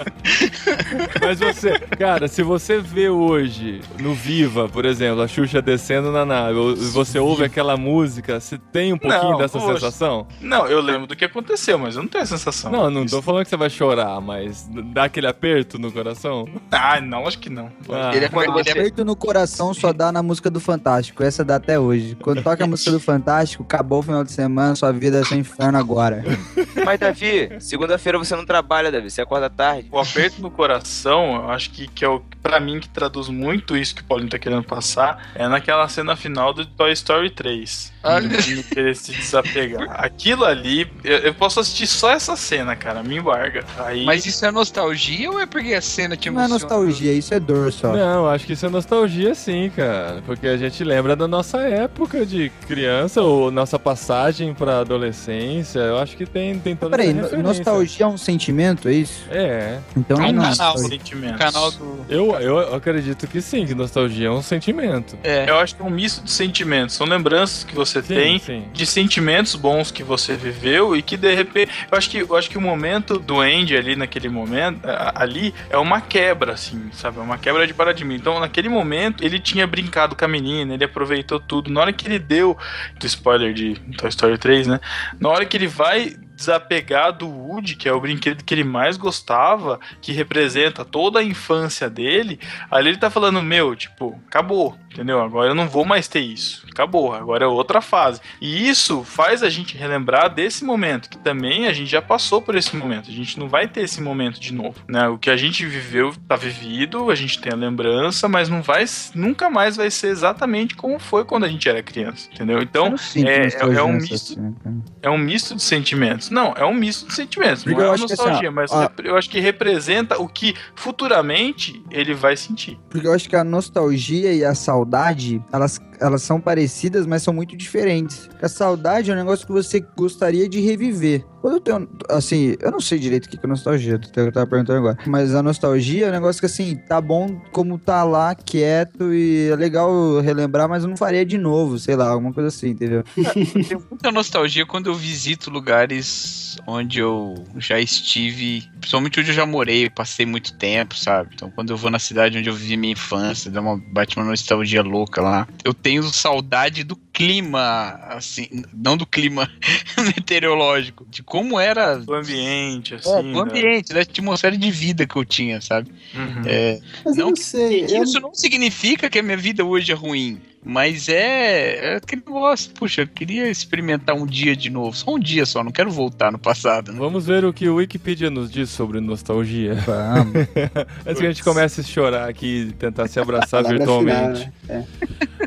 Mas você, cara, se você vê hoje no Viva, por exemplo, a Xuxa descendo na nave, e você ouve aquela música, você tem um pouquinho dessa sensação? Não, eu lembro do que aconteceu, mas eu não tenho a sensação. Não tô falando que você vai chorar, mas dá aquele aperto no coração? Não, acho que não. Aperto no coração só dá na música do Fantástico, essa dá até hoje. Quando toca a música do Fantástico, acabou o final de semana, sua vida é sem inferno agora. Mas, Davi, segunda-feira você não trabalha, Davi, você acorda tarde. O aperto no coração, eu acho que é o, pra mim, que traduz muito isso que o Paulinho tá querendo passar, é naquela cena final do Toy Story 3. De querer se desapegar. Aquilo ali, eu posso assistir só essa cena, cara, me embarga. Aí... Mas isso é nostalgia ou é porque a cena te emociona? Não é nostalgia, isso é dor só. Não, acho que isso é nostalgia sim, cara. Porque a gente lembra da nossa época de criança, ou nossa passagem pra adolescência. Eu acho que tem toda essa referência. Peraí, nostalgia é um sentimento, é isso? É. Então é um não canal, sentimento. Canal do... Eu acredito que sim, que nostalgia é um sentimento. Eu acho que é um misto de sentimentos. São lembranças que você tem de sentimentos bons que você viveu e que de repente... Eu acho que o momento do Andy ali, naquele momento, ali, é uma quebra, assim, sabe? É uma quebra de paradigma. Então, naquele momento, ele tinha brincado com a menina, ele aproveitou tudo. Na hora que ele deu, do spoiler de Toy Story 3, né? Na hora que ele vai desapegar do Woody, que é o brinquedo que ele mais gostava, que representa toda a infância dele, ali ele tá falando, acabou, entendeu? Agora eu não vou mais ter isso. Acabou, agora é outra fase. E isso faz a gente relembrar desse momento, que também a gente já passou por esse momento. A gente não vai ter esse momento de novo, né? O que a gente viveu tá vivido, a gente tem a lembrança, mas nunca mais vai ser exatamente como foi quando a gente era criança, entendeu? Então, é um misto de sentimentos. Não, é um misto de sentimentos. Não é uma nostalgia, mas eu acho que representa o que futuramente ele vai sentir. Porque eu acho que a nostalgia e a saudade, elas são parecidas, mas são muito diferentes. A saudade é um negócio que você gostaria de reviver. Quando eu tenho, assim, eu não sei direito o que é nostalgia, eu tava perguntando agora. Mas a nostalgia é um negócio que, assim, tá bom como tá lá, quieto, e é legal relembrar, mas eu não faria de novo, sei lá, alguma coisa assim, entendeu? Eu tenho muita nostalgia quando eu visito lugares onde eu já estive, principalmente onde eu já morei, eu passei muito tempo, sabe? Então, quando eu vou na cidade onde eu vivi minha infância, bate uma nostalgia louca lá. Eu tenho saudade do clima, assim, não do clima meteorológico, de como era... Do ambiente, assim. Do ambiente, da atmosfera de vida que eu tinha, sabe? Uhum. Mas eu não sei... Isso não significa que a minha vida hoje é ruim. Mas é aquele negócio, puxa, eu queria experimentar um dia de novo, só um dia só, não quero voltar no passado. Né? Vamos ver o que o Wikipedia nos diz sobre nostalgia. Vamos. Antes que a gente comece a chorar aqui e tentar se abraçar virtualmente. Final, né?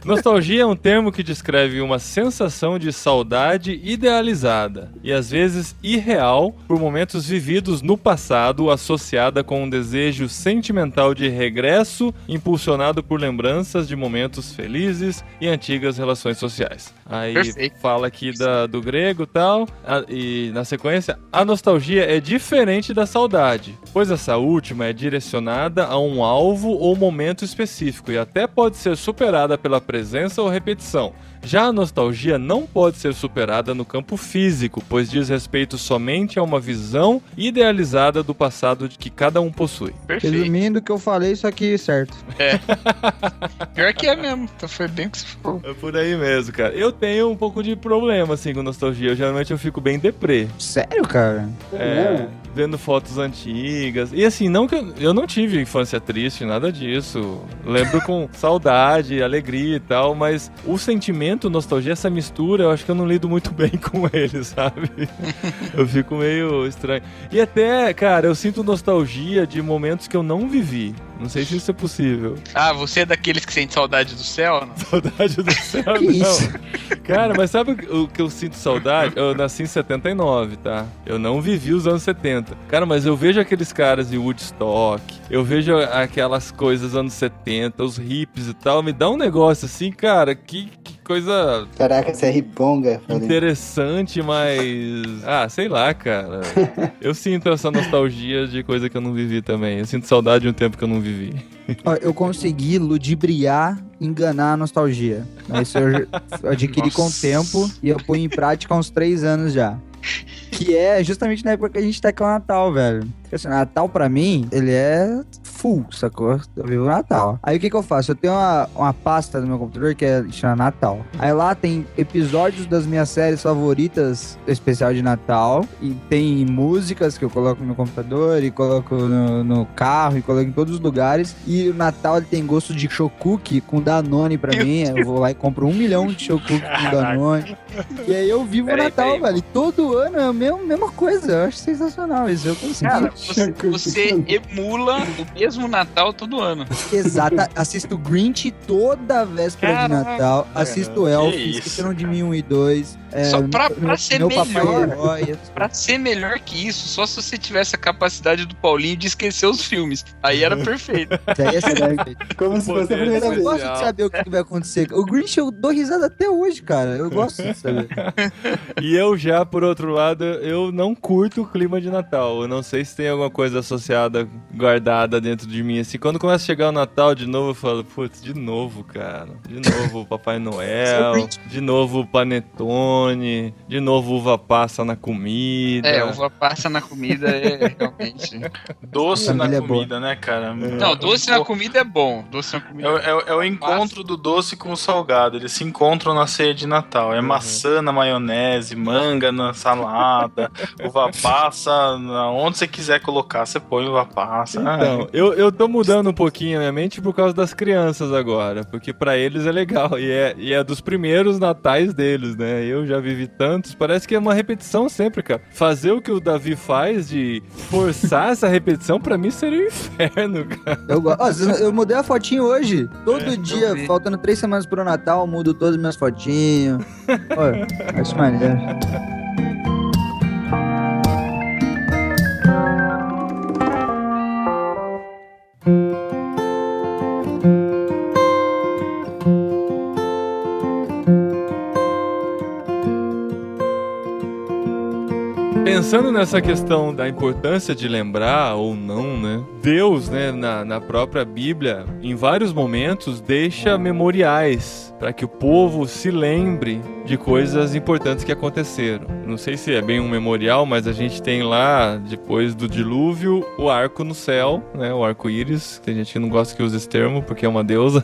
Nostalgia é um termo que descreve uma sensação de saudade idealizada e às vezes irreal por momentos vividos no passado, associada com um desejo sentimental de regresso, impulsionado por lembranças de momentos felizes e antigas relações sociais. Aí Perfeito. fala aqui do grego e tal, e na sequência, a nostalgia é diferente da saudade, pois essa última é direcionada a um alvo ou momento específico e até pode ser superada pela presença ou repetição. Já a nostalgia não pode ser superada no campo físico, pois diz respeito somente a uma visão idealizada do passado que cada um possui. Perfeito. Resumindo o que eu falei, isso aqui certo. Pior que é mesmo. Então foi bem o que você falou. É por aí mesmo, cara. Eu tenho um pouco de problema, assim, com nostalgia. Geralmente eu fico bem deprê. Sério, cara? Vendo fotos antigas. E assim, não que eu não tive infância triste, nada disso. Lembro com saudade, alegria e tal, mas o sentimento, nostalgia, essa mistura, eu acho que eu não lido muito bem com ele, sabe? Eu fico meio estranho. E até, cara, eu sinto nostalgia de momentos que eu não vivi. Não sei se isso é possível. Ah, você é daqueles que sente saudade do céu? Não? Saudade do céu, Que isso? não. Cara, mas sabe o que eu sinto saudade? Eu nasci em 79, tá? Eu não vivi os anos 70. Cara, mas eu vejo aqueles caras de Woodstock, eu vejo aquelas coisas anos 70, os hippies e tal, me dá um negócio assim, cara, que coisa Caraca, você é riponga. Falei. interessante, mas... Ah, sei lá, cara. Eu sinto essa nostalgia de coisa que eu não vivi também. Eu sinto saudade de um tempo que eu não vivi. Ó, eu consegui ludibriar, enganar a nostalgia. Isso eu adquiri com o tempo e eu ponho em prática há uns 3 anos já. Que é justamente na época que a gente tá com o Natal, velho. Porque assim, Natal pra mim, ele é full, sacou? Eu vivo o Natal. Aí o que eu faço? Eu tenho uma pasta no meu computador que chama Natal. Aí lá tem episódios das minhas séries favoritas, especial de Natal. E tem músicas que eu coloco no meu computador e coloco no carro e coloco em todos os lugares. E o Natal ele tem gosto de chocuque com Danone pra mim. Eu vou lá e compro 1 milhão de chocuque com Danone. E aí eu vivo o Natal, velho. E todo ano é a mesma coisa. Eu acho sensacional isso. Eu consegui. Cara, você emula o mesmo Natal todo ano. Exato. Assisto Grinch toda véspera de Natal. Assisto Elf, Esqueceram de Mim 1 e 2. Só pra ser meu melhor. Papai Herói. Pra ser melhor que isso, só se você tivesse a capacidade do Paulinho de esquecer os filmes. Aí era perfeito. Isso aí é perfeito. Como se fosse a primeira Eu vez. gosto de saber o que vai acontecer. O Grinch eu dou risada até hoje, cara. Eu gosto de saber. E eu já, por outro lado, eu não curto o clima de Natal. Eu não sei se tem alguma coisa associada, guardada dentro de mim. Assim, quando começa a chegar o Natal de novo, eu falo, putz, de novo, cara. De novo o Papai Noel. De novo o Panetone. De novo uva passa na comida. Uva passa na comida é realmente... Doce na Família comida, né, cara? Não, doce na comida é bom. Doce na comida É o encontro do doce com o salgado. Eles se encontram na ceia de Natal. É maçã na maionese, manga na salada, uva passa, onde você quiser colocar, você põe uva passa. Então, eu tô mudando um pouquinho a minha mente por causa das crianças agora, porque pra eles é legal, e é dos primeiros natais deles, né? Eu já vivi tantos, parece que é uma repetição sempre, cara. Fazer o que o Davi faz de forçar essa repetição, pra mim seria um inferno, cara. Eu mudei a fotinho hoje. Todo dia, faltando 3 semanas pro Natal, eu mudo todas as minhas fotinhos. Olha, acho maneiro. Pensando nessa questão da importância de lembrar ou não, né? Deus, né, na própria Bíblia, em vários momentos, deixa memoriais para que o povo se lembre de coisas importantes que aconteceram. Não sei se é bem um memorial, mas a gente tem lá, depois do dilúvio, o arco no céu, né? O arco-íris. Tem gente que não gosta que use esse termo, porque é uma deusa,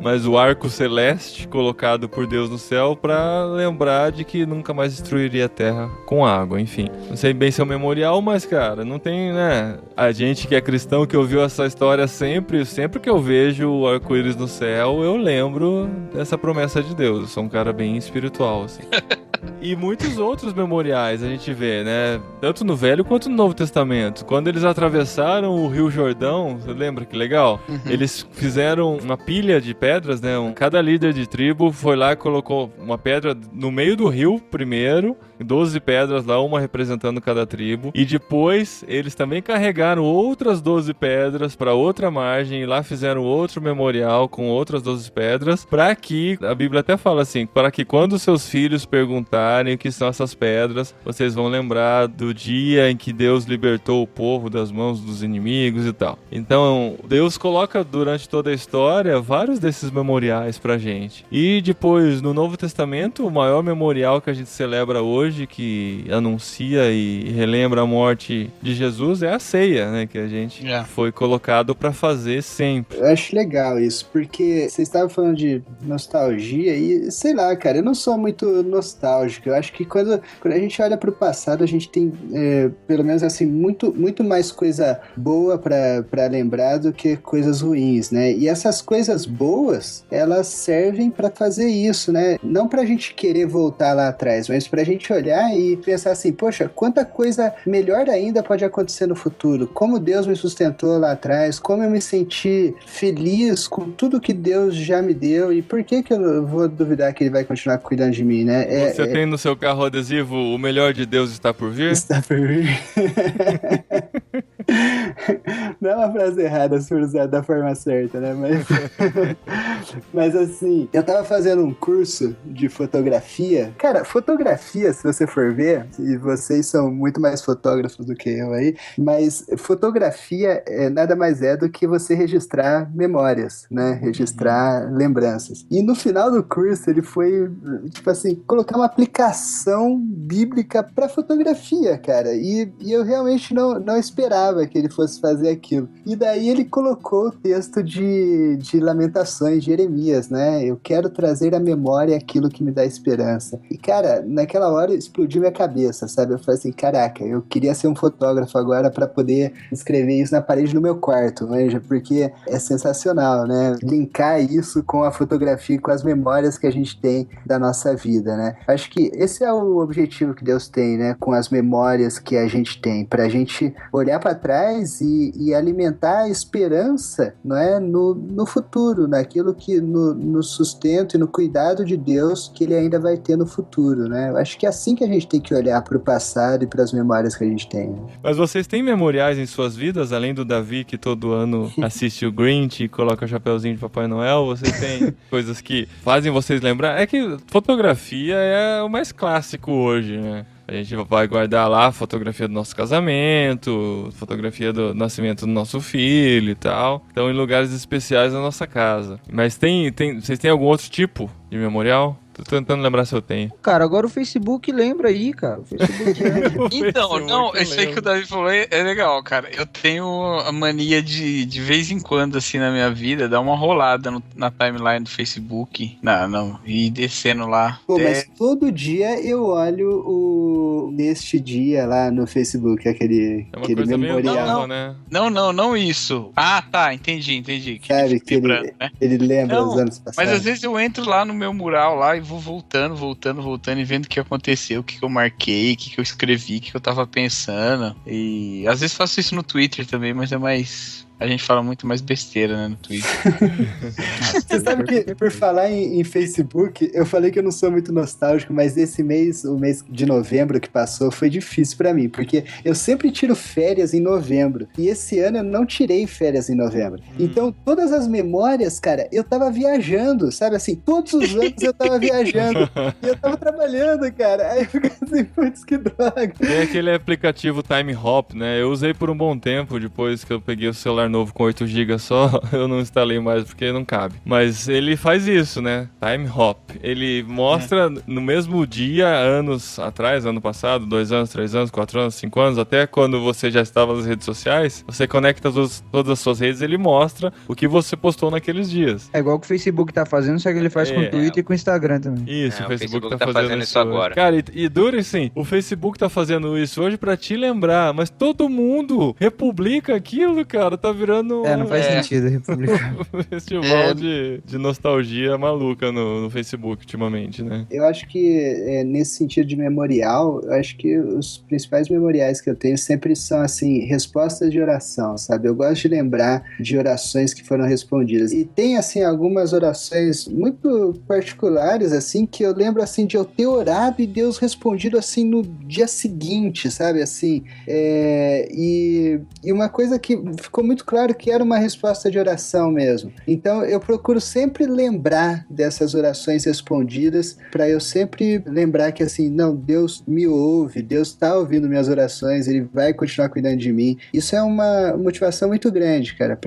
mas o arco celeste colocado por Deus no céu para lembrar de que nunca mais destruiria a terra com água, enfim. Não sei bem se é um memorial, mas, cara, não tem, né? A gente que é cristão, que ouviu essa história sempre que eu vejo o arco-íris no céu, eu lembro dessa promessa de Deus. Eu sou um cara bem espiritual, assim. E muitos outros memoriais a gente vê, né? Tanto no Velho quanto no Novo Testamento. Quando eles atravessaram o Rio Jordão, você lembra que legal? Eles fizeram uma pilha de pedras, né? Cada líder de tribo foi lá e colocou uma pedra no meio do rio primeiro, 12 pedras lá, uma representando cada tribo. E depois eles também carregaram outras 12 pedras para outra margem e lá fizeram outro memorial com outras 12 pedras, para que, a Bíblia até fala assim, para que quando seus filhos perguntarem o que são essas pedras, vocês vão lembrar do dia em que Deus libertou o povo das mãos dos inimigos e tal. Então, Deus coloca durante toda a história vários desses memoriais pra gente. E depois, no Novo Testamento, o maior memorial que a gente celebra hoje, que anuncia e relembra a morte de Jesus, é a ceia, né? Que a gente foi colocado pra fazer sempre. Eu acho legal isso, porque vocês estavam falando de nostalgia e, sei lá, cara, eu não sou muito nostálgico. Eu acho que quando a gente olha pro passado, a gente tem, pelo menos assim, muito mais coisa boa pra lembrar do que coisas ruins, né? E essas coisas boas, elas servem pra fazer isso, né? Não pra gente querer voltar lá atrás, mas pra gente olhar e pensar assim, poxa, quanta coisa melhor ainda pode acontecer no futuro. Como Deus me sustentou lá atrás, como eu me senti feliz com tudo que Deus já me deu e por que eu vou duvidar que Ele vai continuar cuidando de mim, né? Você tem no seu carro adesivo "O melhor de Deus está por vir"? Está por vir. Não é uma frase errada se for usada da forma certa, né? Mas assim, eu tava fazendo um curso de fotografia. Cara, fotografia, se você for ver, e vocês são muito mais fotógrafos do que eu aí, mas fotografia nada mais é do que você registrar memórias, né? Registrar lembranças. E no final do curso, ele foi, tipo assim, colocar uma aplicação bíblica pra fotografia, cara. E eu realmente não esperava que ele fosse fazer aquilo. E daí ele colocou o texto de Lamentações, de Jeremias, né? Eu quero trazer à memória aquilo que me dá esperança. E, cara, naquela hora explodiu minha cabeça, sabe? Eu falei assim, caraca, eu queria ser um fotógrafo agora pra poder escrever isso na parede do meu quarto, manja? Porque é sensacional, né? Linkar isso com a fotografia e com as memórias que a gente tem da nossa vida, né? Acho que esse é o objetivo que Deus tem, né? Com as memórias que a gente tem, pra gente olhar pra trás e alimentar a esperança, não é? No futuro, naquilo que no sustento e no cuidado de Deus que Ele ainda vai ter no futuro, né? Eu acho que é assim que a gente tem que olhar pro passado e pras memórias que a gente tem. Mas vocês têm memoriais em suas vidas, além do Davi, que todo ano assiste o Grinch e coloca o chapeuzinho de Papai Noel? Vocês têm coisas que fazem vocês lembrar? É que fotografia é o mais clássico hoje, né? A gente vai guardar lá a fotografia do nosso casamento, fotografia do nascimento do nosso filho e tal. Então, em lugares especiais da nossa casa. Mas vocês têm algum outro tipo de memorial? Tô tentando lembrar se eu tenho. Cara, agora o Facebook lembra aí, cara. O Facebook lembra. Então, não, esse aí que o Davi falou é legal, cara. Eu tenho a mania de vez em quando, assim, na minha vida, dar uma rolada na timeline do Facebook, e descendo lá. Pô, mas todo dia eu olho neste dia lá no Facebook, aquele memorial. Não isso. Ah, tá, entendi. Que sabe, que ele lembra os anos passados. Mas às vezes eu entro lá no meu mural lá e vou voltando e vendo o que aconteceu, o que eu marquei, o que eu escrevi, o que eu tava pensando. E às vezes faço isso no Twitter também, mas é mais... A gente fala muito mais besteira, né, no Twitter. Você sabe que, por falar em Facebook, eu falei que eu não sou muito nostálgico, mas esse mês, o mês de novembro que passou, foi difícil pra mim, porque eu sempre tiro férias em novembro, e esse ano eu não tirei férias em novembro. Então, todas as memórias, cara, eu tava viajando, sabe assim, todos os anos eu tava viajando, e eu tava trabalhando, cara, aí eu fiquei assim, putz, que droga. Tem aquele aplicativo Time Hop, né, eu usei por um bom tempo, depois que eu peguei o celular novo com 8 GB só, eu não instalei mais porque não cabe. Mas ele faz isso, né? Time Hop. Ele mostra no mesmo dia, anos atrás, ano passado, 2 anos, 3 anos, 4 anos, 5 anos, até quando você já estava nas redes sociais, você conecta todas as suas redes, ele mostra o que você postou naqueles dias. É igual que o Facebook tá fazendo, só que ele faz com o Twitter e com o Instagram também. Isso, o Facebook tá fazendo isso agora. Cara, e dura assim, o Facebook tá fazendo isso hoje pra te lembrar, mas todo mundo republica aquilo, cara, tá vendo? virando não faz sentido, republicano. um festival de nostalgia maluca no Facebook ultimamente, né? Eu acho que nesse sentido de memorial, eu acho que os principais memoriais que eu tenho sempre são, assim, respostas de oração, sabe? Eu gosto de lembrar de orações que foram respondidas. E tem, assim, algumas orações muito particulares, assim, que eu lembro, assim, de eu ter orado e Deus respondido, assim, no dia seguinte, sabe? Assim, e uma coisa que ficou muito claro que era uma resposta de oração mesmo. Então, eu procuro sempre lembrar dessas orações respondidas, para eu sempre lembrar que, assim, não, Deus me ouve, Deus está ouvindo minhas orações, Ele vai continuar cuidando de mim. Isso é uma motivação muito grande, cara,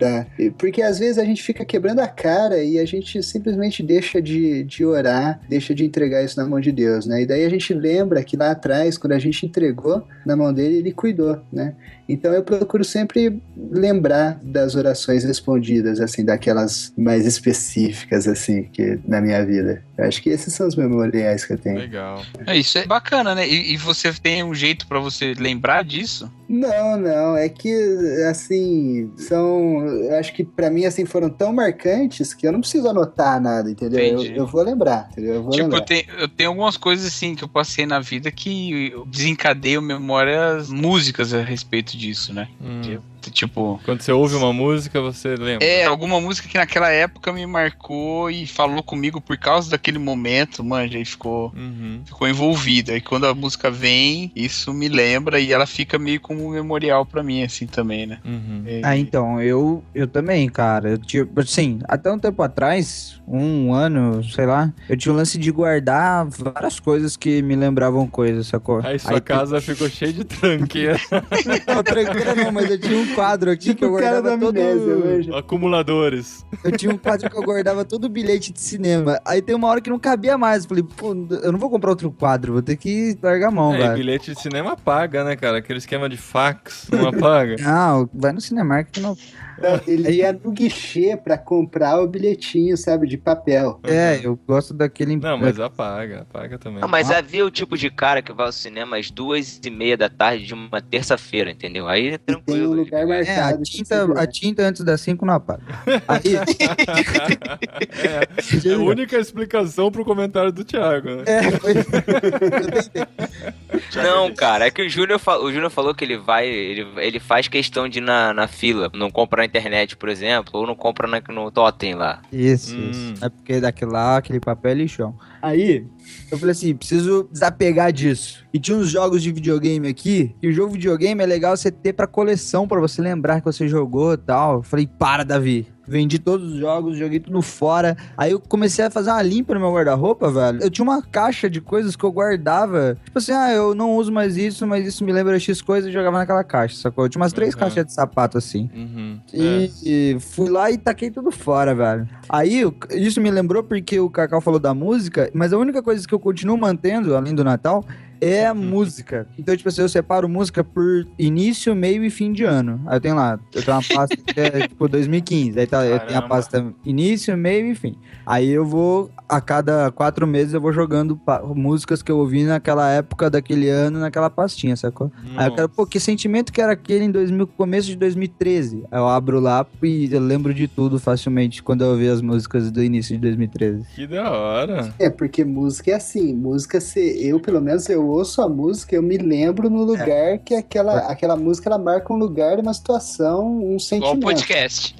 porque às vezes a gente fica quebrando a cara e a gente simplesmente deixa de orar, deixa de entregar isso na mão de Deus, né? E daí a gente lembra que lá atrás, quando a gente entregou na mão dele, Ele cuidou, né? Então eu procuro sempre lembrar das orações respondidas, assim, daquelas mais específicas, assim, que na minha vida. Eu acho que esses são os memoriais que eu tenho. Legal. Isso é bacana, né? E você tem um jeito pra você lembrar disso? Não, é que, assim, eu acho que pra mim, assim, foram tão marcantes que eu não preciso anotar nada, entendeu? Eu vou lembrar, entendeu? Eu tenho algumas coisas, assim, que eu passei na vida que desencadeiam memórias, músicas a respeito disso, né? Tipo... Quando você ouve uma música, você lembra. Alguma música que naquela época me marcou e falou comigo por causa daquele momento, manja, e ficou envolvida. E quando a música vem, isso me lembra e ela fica meio como um memorial pra mim, assim, também, né? Então, eu também, cara. Tipo, assim, até um tempo atrás, um ano, sei lá, eu tinha o lance de guardar várias coisas que me lembravam coisas, sacou? Aí sua casa ficou cheia de tranqueira. Não, tranqueira não, mas eu tinha um quadro aqui que eu guardava acumuladores. Eu tinha um quadro que eu guardava todo o bilhete de cinema. Aí tem uma hora que não cabia mais. Eu falei, pô, eu não vou comprar outro quadro, vou ter que largar a mão, velho. Bilhete de cinema apaga, né, cara? Aquele esquema de fax não apaga. Não, vai no Cinemark que não... Não, ele ia no guichê pra comprar o bilhetinho, sabe, de papel. Eu gosto daquele... Não, mas apaga também. Não, mas havia o tipo de cara que vai ao cinema às 2:30 da tarde de uma terça-feira, entendeu? Aí é tranquilo. Tem um lugar marcado. A tinta antes das 5 não apaga. Aí... é a única explicação pro comentário do Thiago, né? Não, cara, é que o Júnior falou que ele faz questão de ir na fila, não compra na internet, por exemplo, ou não compra no Totem lá. Isso. É porque daquele lá, aquele papel é lixão. Aí, eu falei assim, preciso desapegar disso. E tinha uns jogos de videogame aqui, e o jogo de videogame é legal você ter pra coleção, pra você lembrar que você jogou e tal. Eu falei, para, Davi. Vendi todos os jogos, joguei tudo fora. Aí eu comecei a fazer uma limpa no meu guarda-roupa, velho. Eu tinha uma caixa de coisas que eu guardava. Tipo assim, eu não uso mais isso, mas isso me lembra X coisas e jogava naquela caixa, sacou? Eu tinha umas 3 caixas de sapato assim. E fui lá e taquei tudo fora, velho. Aí, isso me lembrou porque o Cacau falou da música, mas a única coisa que eu continuo mantendo, além do Natal, é a música. Então, tipo assim, eu separo música por início, meio e fim de ano. Aí eu tenho uma pasta que é tipo 2015. Aí eu tenho a pasta início, meio e fim. Aí eu vou, a cada 4 meses, eu vou jogando músicas que eu ouvi naquela época, daquele ano, naquela pastinha, sacou? Nossa. Aí eu quero, que sentimento que era aquele começo de 2013? Aí eu abro lá e eu lembro de tudo facilmente quando eu ouvi as músicas do início de 2013. Que da hora. Porque música é assim, pelo menos eu ouço a música, eu me lembro no lugar que aquela música, ela marca um lugar, uma situação, um sentimento. Igual podcast.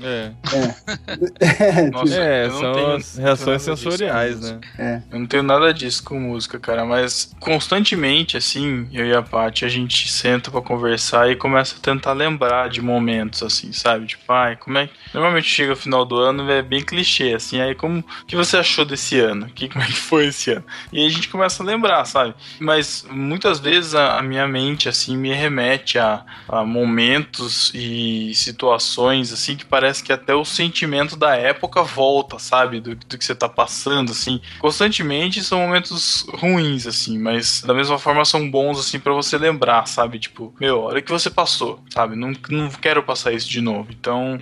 São as reações sensoriais, né? Eu não tenho nada disso com música, cara, mas constantemente, assim, eu e a Paty, a gente senta pra conversar e começa a tentar lembrar de momentos, assim, sabe? Tipo, como é que... Normalmente chega o final do ano, é bem clichê, assim, aí o que você achou desse ano? Como é que foi esse ano? E aí a gente começa a lembrar, sabe? Mas muitas vezes a minha mente, assim, me remete a momentos e situações, assim, que parece que até o sentimento da época volta, sabe? Do que você tá passando, assim. Constantemente são momentos ruins, assim, mas da mesma forma são bons, assim, pra você lembrar, sabe? Tipo, olha o que você passou, sabe? Não quero passar isso de novo. Então,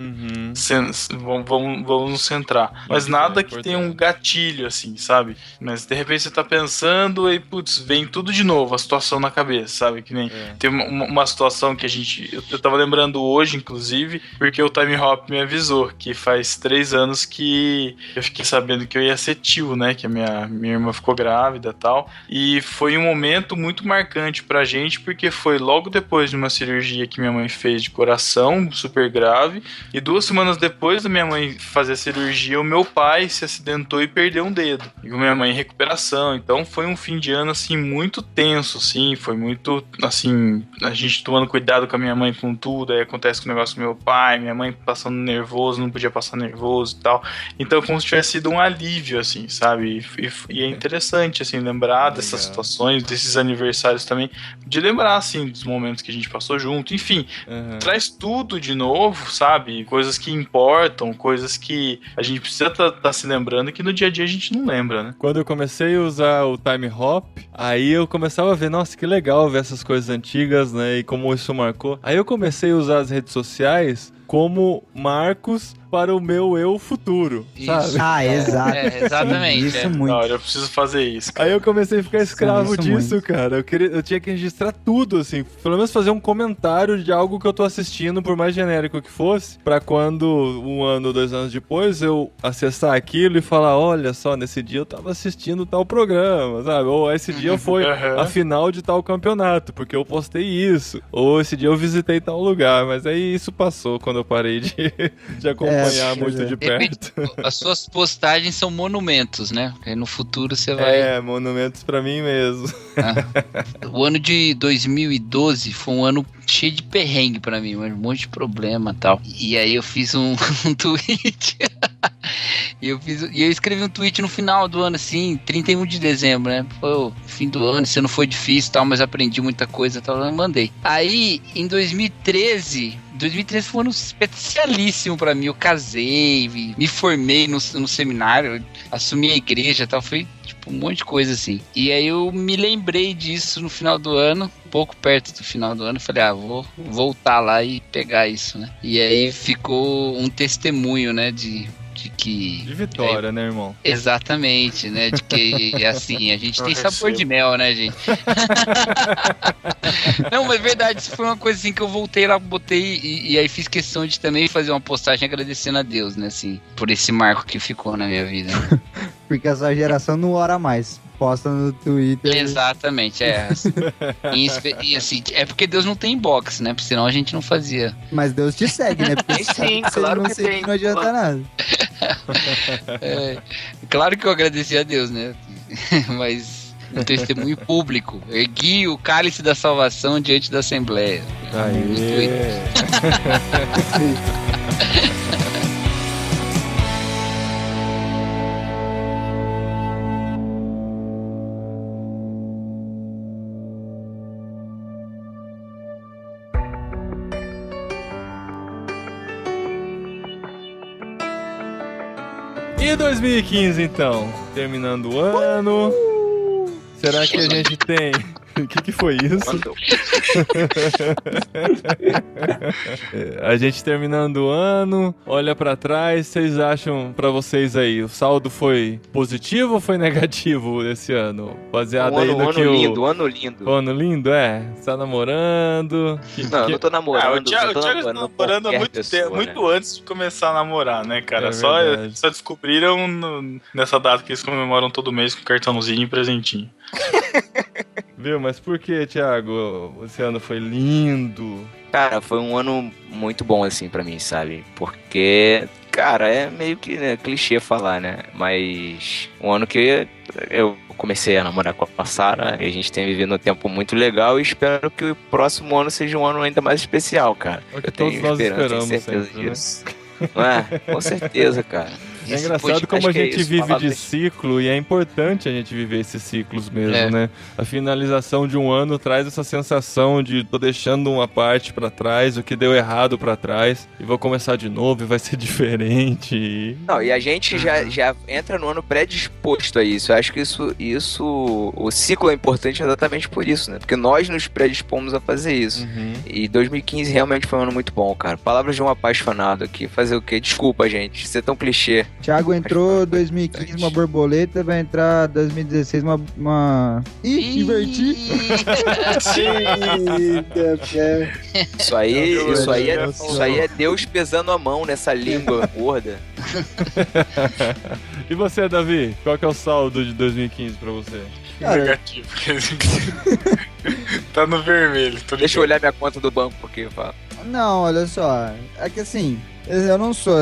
vamos nos centrar. Mas nada que tenha um gatilho, assim, sabe? Mas de repente você tá pensando e, vem tudo de de novo a situação na cabeça, sabe? Que nem tem uma situação que eu tava lembrando hoje, inclusive, porque o Time Hop me avisou que faz 3 anos que eu fiquei sabendo que eu ia ser tio, né? Que a minha irmã ficou grávida e tal. E foi um momento muito marcante pra gente, porque foi logo depois de uma cirurgia que minha mãe fez de coração, super grave. E 2 semanas depois da minha mãe fazer a cirurgia, o meu pai se acidentou e perdeu um dedo. E a minha mãe em recuperação. Então foi um fim de ano, assim, muito tenso, assim. Foi muito, assim, a gente tomando cuidado com a minha mãe com tudo. Aí acontece com o negócio do meu pai, minha mãe passando nervoso, não podia passar nervoso e tal. Então como se tivesse sido um alívio, assim, sabe? E é interessante, assim, lembrar dessas situações, desses aniversários também, de lembrar, assim, dos momentos que a gente passou junto. Enfim, traz tudo de novo, sabe? Coisas que importam, coisas que a gente precisa tá se lembrando que no dia a dia a gente não lembra, né? Quando eu comecei a usar o Time Hop, aí eu começava a ver, nossa, que legal ver essas coisas antigas, né? E como isso marcou. Aí eu comecei a usar as redes sociais como marcos para o meu eu futuro, sabe? Ah, exato. Exatamente. Isso muito. Não, eu preciso fazer isso, cara. Aí eu comecei a ficar escravo Isso disso, muito. cara. Eu tinha que registrar tudo, assim. Pelo menos fazer um comentário de algo que eu tô assistindo, por mais genérico que fosse, pra quando 1 ano, 2 anos depois, eu acessar aquilo e falar, olha só, nesse dia eu tava assistindo tal programa, sabe? Ou esse dia foi a final de tal campeonato, porque eu postei isso. Ou esse dia eu visitei tal lugar. Mas aí isso passou quando eu parei de acompanhar muito de perto. As suas postagens são monumentos, né? Aí no futuro você vai... monumentos pra mim mesmo. O ano de 2012 foi um ano cheio de perrengue pra mim, um monte de problema e tal. E aí eu fiz um tweet... E eu escrevi um tweet no final do ano, assim, 31 de dezembro, né? Foi o fim do ano, se não foi difícil e tal, mas aprendi muita coisa e tal, eu mandei. Aí, em 2013 foi um ano especialíssimo pra mim. Eu casei, me formei no seminário, assumi a igreja e tal, foi tipo um monte de coisa assim. E aí eu me lembrei disso no final do ano, pouco perto do final do ano, falei, vou voltar lá e pegar isso, né? E aí ficou um testemunho, né, de vitória, né, irmão? Exatamente, né? De que, assim, a gente tem sabor de mel, né, gente? Não, mas é verdade, isso foi uma coisa assim que eu voltei lá, botei e aí fiz questão de também fazer uma postagem agradecendo a Deus, né, assim, por esse marco que ficou na minha vida. Porque a sua geração não ora mais. Posta no Twitter. Exatamente, E assim, é porque Deus não tem inbox, né? Porque senão a gente não fazia. Mas Deus te segue, né? Porque Sim, se claro ele não que seguir, tem. não adianta nada. Claro que eu agradeci a Deus, né? Mas um testemunho público. Ergui o cálice da salvação diante da Assembleia. Aê! E 2015, então? Terminando o ano. Será que a gente tem... O que foi isso? A gente terminando o ano, olha pra trás, vocês acham, pra vocês aí, o saldo foi positivo ou foi negativo esse ano? Baseado aí no que ano lindo. Ano lindo, Você tá namorando? Não, eu não tô namorando. O Thiago tá namorando há muito tempo, muito antes de começar a namorar, né, cara? Só descobriram nessa data que eles comemoram todo mês com cartãozinho e presentinho. Viu? Mas por que, Thiago? Esse ano foi lindo. Cara, foi um ano muito bom, assim, pra mim, sabe? Porque, cara, é meio que clichê falar, né? Mas um ano que eu comecei a namorar com a Sarah e a gente tem vivido um tempo muito legal e espero que o próximo ano seja um ano ainda mais especial, cara. É o que eu tenho todos nós esperamos certeza sempre, disso. Né? Com certeza, cara. É engraçado como a gente vive de ciclo e é importante a gente viver esses ciclos mesmo, né? A finalização de um ano traz essa sensação de tô deixando uma parte pra trás, o que deu errado pra trás e vou começar de novo e vai ser diferente. Não, e a gente já entra no ano predisposto a isso. Eu acho que o ciclo é importante exatamente por isso, né? Porque nós nos predispomos a fazer isso. E 2015 realmente foi um ano muito bom, cara. Palavras de um apaixonado aqui. Fazer o quê? Desculpa, gente, ser tão clichê. Thiago entrou 2015 uma borboleta, vai entrar 2016 uma... Ih, inverti! Isso aí é Deus pesando a mão nessa língua gorda. E você, Davi? Qual que é o saldo de 2015 pra você? Negativo. Tá no vermelho. Deixa eu olhar minha conta do banco, porque fala. Não, olha só. É que assim, eu não sou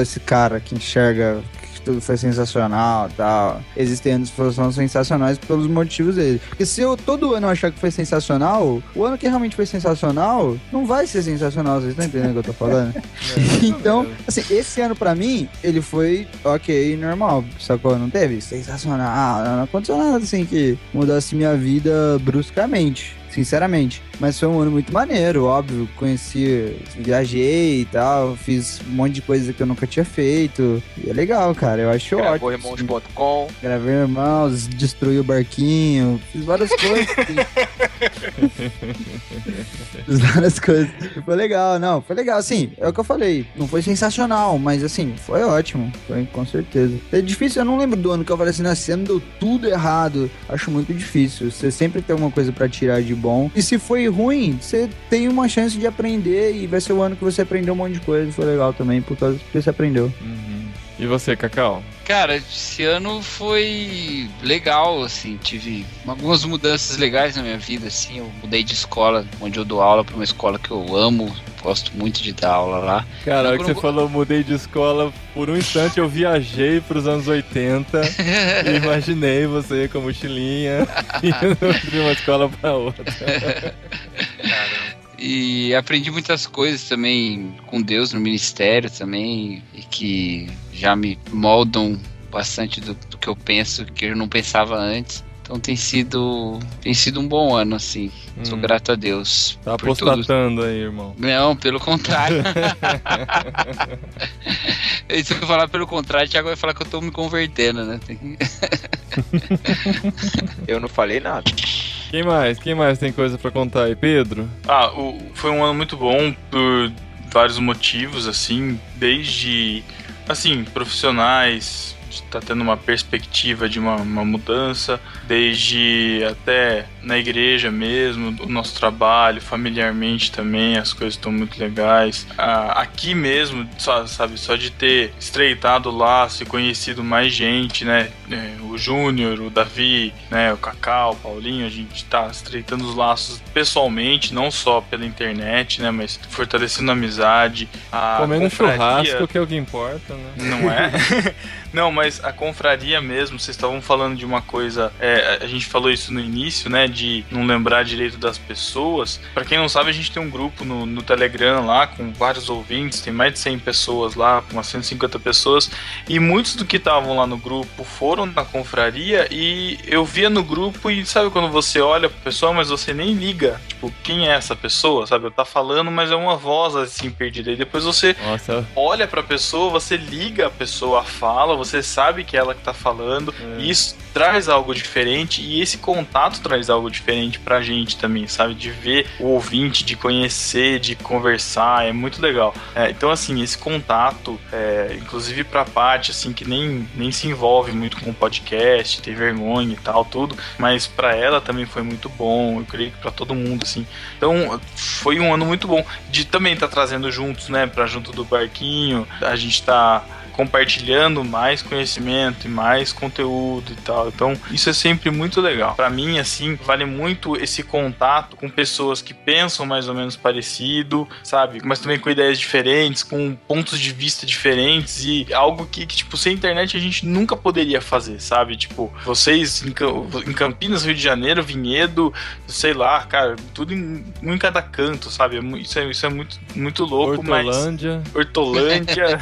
esse cara que enxerga que tudo foi sensacional e tal. Existem anos que foram sensacionais pelos motivos deles. Porque se eu todo ano achar que foi sensacional, o ano que realmente foi sensacional não vai ser sensacional. Vocês estão entendendo o que eu tô falando? Então, assim, esse ano pra mim, ele foi ok, normal. Sacou? Não teve sensacional. Não aconteceu nada assim que mudasse minha vida bruscamente. Sinceramente. Mas foi um ano muito maneiro, óbvio. Viajei e tal. Fiz um monte de coisa que eu nunca tinha feito. E é legal, cara. Eu acho ótimo. Gravou irmãos.com. Gravei irmãos, destruí o barquinho. Fiz várias coisas. Fiz várias coisas. Foi legal, não. Foi legal, assim. É o que eu falei. Não foi sensacional, mas assim, foi ótimo. Foi, com certeza. É difícil, eu não lembro do ano que eu falei assim, esse ano deu tudo errado. Acho muito difícil. Você sempre tem alguma coisa pra tirar de bom. E se foi ruim, você tem uma chance de aprender e vai ser o ano que você aprendeu um monte de coisa. Foi legal também, por causa que você aprendeu. E você, Cacau? Cara, esse ano foi legal, assim, tive algumas mudanças legais na minha vida, assim, eu mudei de escola, onde eu dou aula pra uma escola que eu amo, gosto muito de dar aula lá. Cara, a hora que você falou mudei de escola, por um instante eu viajei pros anos 80 e imaginei você com a mochilinha indo de uma escola pra outra. E aprendi muitas coisas também com Deus no ministério também, e que já me moldam bastante do que eu penso, que eu não pensava antes. Então tem sido um bom ano, assim. Sou grato a Deus. Tá apostatando aí, irmão. Não, pelo contrário. E se eu falar pelo contrário, o Thiago vai falar que eu tô me convertendo, né? Eu não falei nada. Quem mais tem coisa pra contar aí? Pedro? Foi um ano muito bom por vários motivos, assim, desde, assim, profissionais, de tá tendo uma perspectiva de uma mudança, desde até na igreja mesmo, o nosso trabalho, familiarmente também, as coisas estão muito legais. Aqui mesmo, só de ter estreitado o laço e conhecido mais gente, né? O Júnior, o Davi, né? O Cacau, o Paulinho, a gente tá estreitando os laços pessoalmente, não só pela internet, né? Mas fortalecendo a amizade. Comendo churrasco, que é o que importa, né? Não é? Não, mas a confraria mesmo, vocês estavam falando de uma coisa, a gente falou isso no início, né, de não lembrar direito das pessoas. Pra quem não sabe, a gente tem um grupo no Telegram lá, com vários ouvintes, tem mais de 100 pessoas lá, umas 150 pessoas, e muitos do que estavam lá no grupo foram na confraria, e eu via no grupo, e sabe quando você olha pra pessoa, mas você nem liga, tipo, quem é essa pessoa, sabe? Eu tá falando, mas é uma voz assim, perdida, e depois você olha pra pessoa, você liga a pessoa, fala, você sabe que é ela que tá falando, e isso traz algo diferente, e esse contato traz algo diferente pra gente também, sabe? De ver o ouvinte, de conhecer, de conversar, é muito legal. Então, assim, esse contato, inclusive pra Paty, assim, que nem se envolve muito com o podcast, tem vergonha e tal, tudo, mas pra ela também foi muito bom, eu creio que pra todo mundo, assim. Então, foi um ano muito bom, de também tá trazendo juntos, né, pra junto do barquinho, a gente tá compartilhando mais conhecimento e mais conteúdo e tal. Então, isso é sempre muito legal. Pra mim, assim, vale muito esse contato com pessoas que pensam mais ou menos parecido, sabe? Mas também com ideias diferentes, com pontos de vista diferentes, e algo que tipo, sem internet a gente nunca poderia fazer, sabe? Tipo, vocês em Campinas, Rio de Janeiro, Vinhedo, sei lá, cara, tudo um em cada canto, sabe? Isso é muito, muito louco, Hortolândia.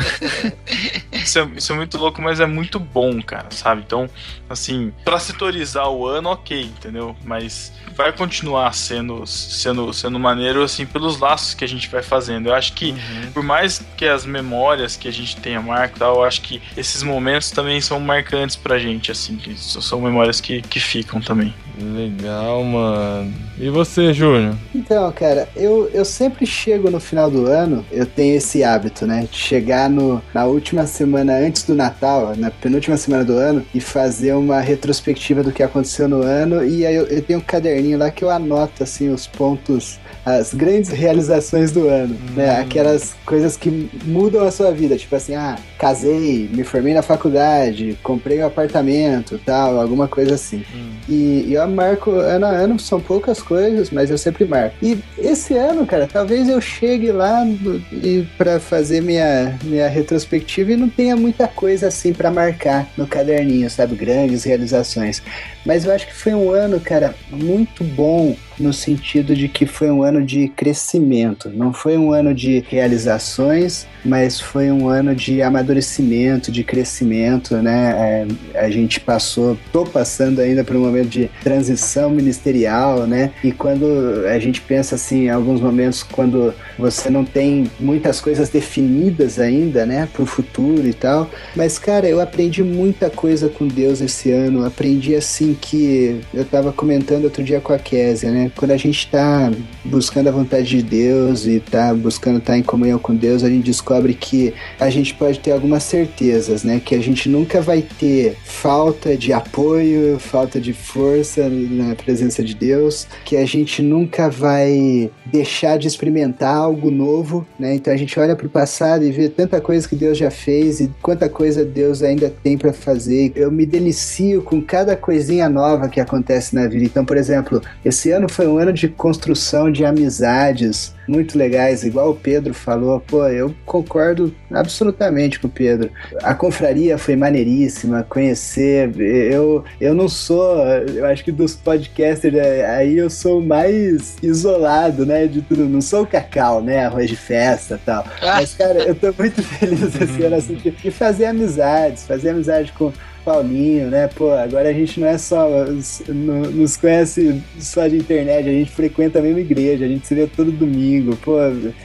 Isso é muito louco, mas é muito bom, cara, sabe? Então, assim, pra setorizar o ano, ok, entendeu? Mas vai continuar sendo maneiro, assim, pelos laços que a gente vai fazendo. Eu acho que, por mais que as memórias que a gente tenha marco e tal, eu acho que esses momentos também são marcantes pra gente, assim, que são memórias que ficam também. Legal, mano. E você, Júnior? Então, cara, eu sempre chego no final do ano, eu tenho esse hábito, né? De chegar na última semana antes do Natal, na penúltima semana do ano, e fazer uma retrospectiva do que aconteceu no ano. E aí eu tenho um caderninho lá que eu anoto, assim, os pontos, as grandes realizações do ano, né? Aquelas coisas que mudam a sua vida, tipo assim, casei, me formei na faculdade, comprei um apartamento, tal, alguma coisa assim. E eu marco ano a ano, são poucas coisas, mas eu sempre marco. E esse ano, cara, talvez eu chegue lá pra fazer minha retrospectiva e não tenha muita coisa assim pra marcar no caderninho, sabe? Grandes realizações. Mas eu acho que foi um ano, cara, muito bom no sentido de que foi um ano de crescimento. Não foi um ano de realizações, mas foi um ano de amadurecimento, de crescimento, né? A gente tô passando ainda por um momento de transição ministerial, né? E quando a gente pensa assim, em alguns momentos, quando você não tem muitas coisas definidas ainda, né? Pro futuro e tal. Mas, cara, eu aprendi muita coisa com Deus esse ano. Aprendi, assim, que eu tava comentando outro dia com a Késia, né? Quando a gente tá buscando a vontade de Deus e tá buscando estar em comunhão com Deus, a gente descobre que a gente pode ter algumas certezas, né? Que a gente nunca vai ter falta de apoio, falta de força na presença de Deus, que a gente nunca vai deixar de experimentar algo novo, né? Então a gente olha pro passado e vê tanta coisa que Deus já fez e quanta coisa Deus ainda tem para fazer. Eu me delicio com cada coisinha nova que acontece na vida. Então, por exemplo, esse ano foi um ano de construção de amizades muito legais, igual o Pedro falou. Pô, eu concordo absolutamente com o Pedro. A confraria foi maneiríssima, conhecer. Eu não sou, eu acho que dos podcasters aí eu sou mais isolado, né, de tudo. Não sou o Cacau, né, arroz de festa e tal. Mas, cara, eu tô muito feliz esse ano, assim, de fazer amizade com Paulinho, né? Pô, agora a gente não é só nos conhece só de internet, a gente frequenta a mesma igreja, a gente se vê todo domingo. Pô,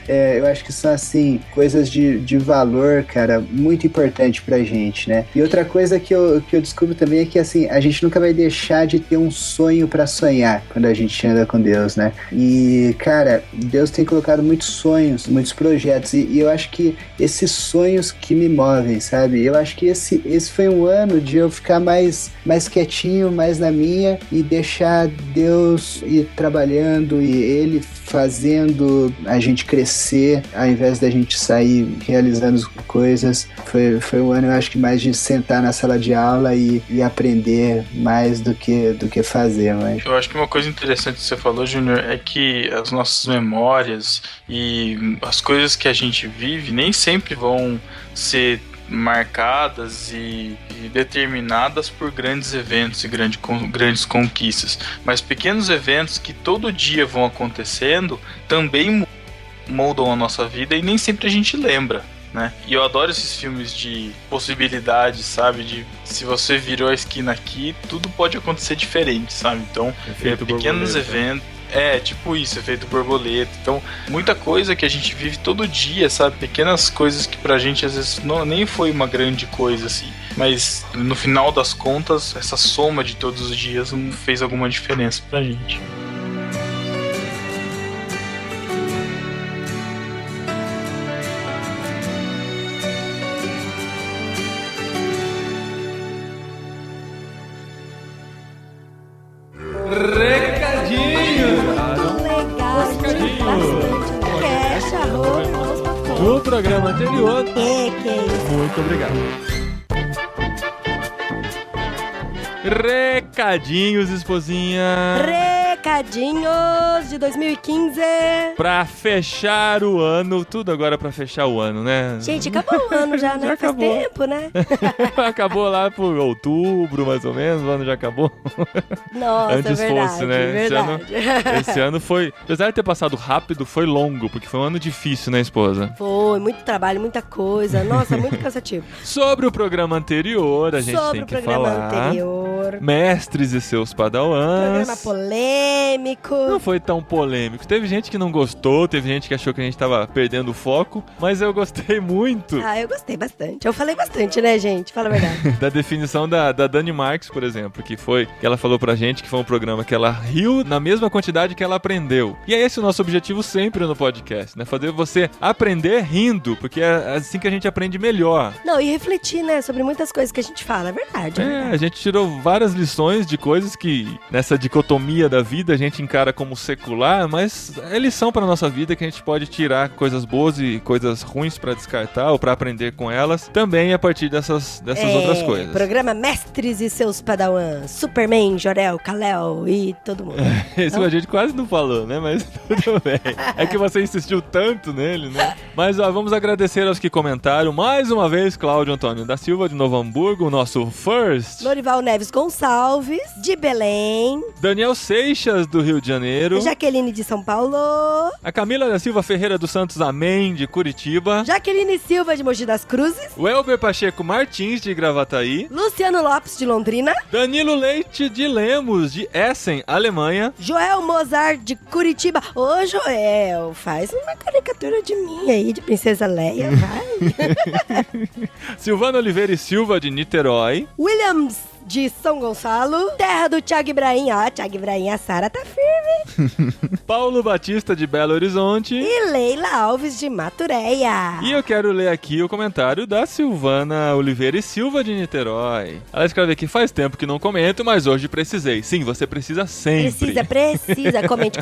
eu acho que são, assim, coisas de valor, cara, muito importante pra gente, né? E outra coisa que eu descubro também é que, assim, a gente nunca vai deixar de ter um sonho pra sonhar quando a gente anda com Deus, né? E, cara, Deus tem colocado muitos sonhos, muitos projetos, e eu acho que esses sonhos que me movem, sabe? Eu acho que esse foi um ano de eu ficar mais quietinho, mais na minha e deixar Deus ir trabalhando e Ele fazendo a gente crescer ao invés da gente sair realizando coisas. Foi um ano, eu acho que mais de sentar na sala de aula e aprender mais do que fazer. Mas... Eu acho que uma coisa interessante que você falou, Júnior, é que as nossas memórias e as coisas que a gente vive nem sempre vão ser marcadas e determinadas por grandes eventos e grandes conquistas, mas pequenos eventos que todo dia vão acontecendo também moldam a nossa vida e nem sempre a gente lembra, né? E eu adoro esses filmes de possibilidades, sabe? De se você virou a esquina aqui, tudo pode acontecer diferente, sabe? Então, pequenos eventos. Tipo isso, efeito borboleta. Então, muita coisa que a gente vive todo dia, sabe? Pequenas coisas que pra gente às vezes nem foi uma grande coisa, assim. Mas no final das contas, essa soma de todos os dias não fez alguma diferença pra gente. No programa anterior. Muito obrigado. Recadinhos, esposinha. Recadinhos de 2015. Pra fechar o ano, tudo agora pra fechar o ano, né? Gente, acabou o ano já, né? Já Faz acabou. tempo, né? Acabou lá por outubro, mais ou menos, o ano já acabou. Nossa, Antes verdade, fosse, né? verdade. Esse ano foi, apesar de ter passado rápido, foi longo, porque foi um ano difícil, né, esposa? Foi, muito trabalho, muita coisa. Nossa, muito cansativo. Sobre o programa anterior, a gente tem que falar. Anterior. favor. Mestres e seus padawans. Programa polêmico. Não foi tão polêmico. Teve gente que não gostou, teve gente que achou que a gente tava perdendo o foco, mas eu gostei muito. Ah, eu gostei bastante. Eu falei bastante, né, gente? Fala a verdade. Da definição da Dani Marques, por exemplo, que ela falou pra gente que foi um programa que ela riu na mesma quantidade que ela aprendeu. E é esse o nosso objetivo sempre no podcast, né? Fazer você aprender rindo, porque é assim que a gente aprende melhor. Não, e refletir, né, sobre muitas coisas que a gente fala, é verdade. A gente tirou várias lições de coisas que nessa dicotomia da vida a gente encara como secular, mas é lição pra nossa vida que a gente pode tirar coisas boas e coisas ruins pra descartar ou pra aprender com elas, também a partir dessas outras coisas. Programa Mestres e seus padawans, Superman, Jor-El, Kal-El e todo mundo. Isso a gente quase não falou, né? Mas tudo bem. É que você insistiu tanto nele, né? Mas vamos agradecer aos que comentaram. Mais uma vez, Cláudio Antônio da Silva, de Novo Hamburgo, o nosso first. Lorival Neves Gonçalves, de Belém. Daniel Seixas, do Rio de Janeiro. Jaqueline, de São Paulo. A Camila da Silva Ferreira dos Santos Amém, de Curitiba. Jaqueline Silva, de Mogi das Cruzes. O Elber Pacheco Martins, de Gravataí. Luciano Lopes, de Londrina. Danilo Leite, de Lemos, de Essen, Alemanha. Joel Mozart, de Curitiba. Ô, Joel, faz uma caricatura de mim aí, de Princesa Leia, vai. Silvana Oliveira e Silva, de Niterói. Williams, de São Gonçalo. Terra do Thiago Ibrahim. Ó, Thiago Ibrahim, a Sara tá firme. Paulo Batista, de Belo Horizonte. E Leila Alves, de Matureia. E eu quero ler aqui o comentário da Silvana Oliveira e Silva, de Niterói. Ela escreve aqui: faz tempo que não comento, mas hoje precisei. Sim, você precisa sempre. Precisa. Comente.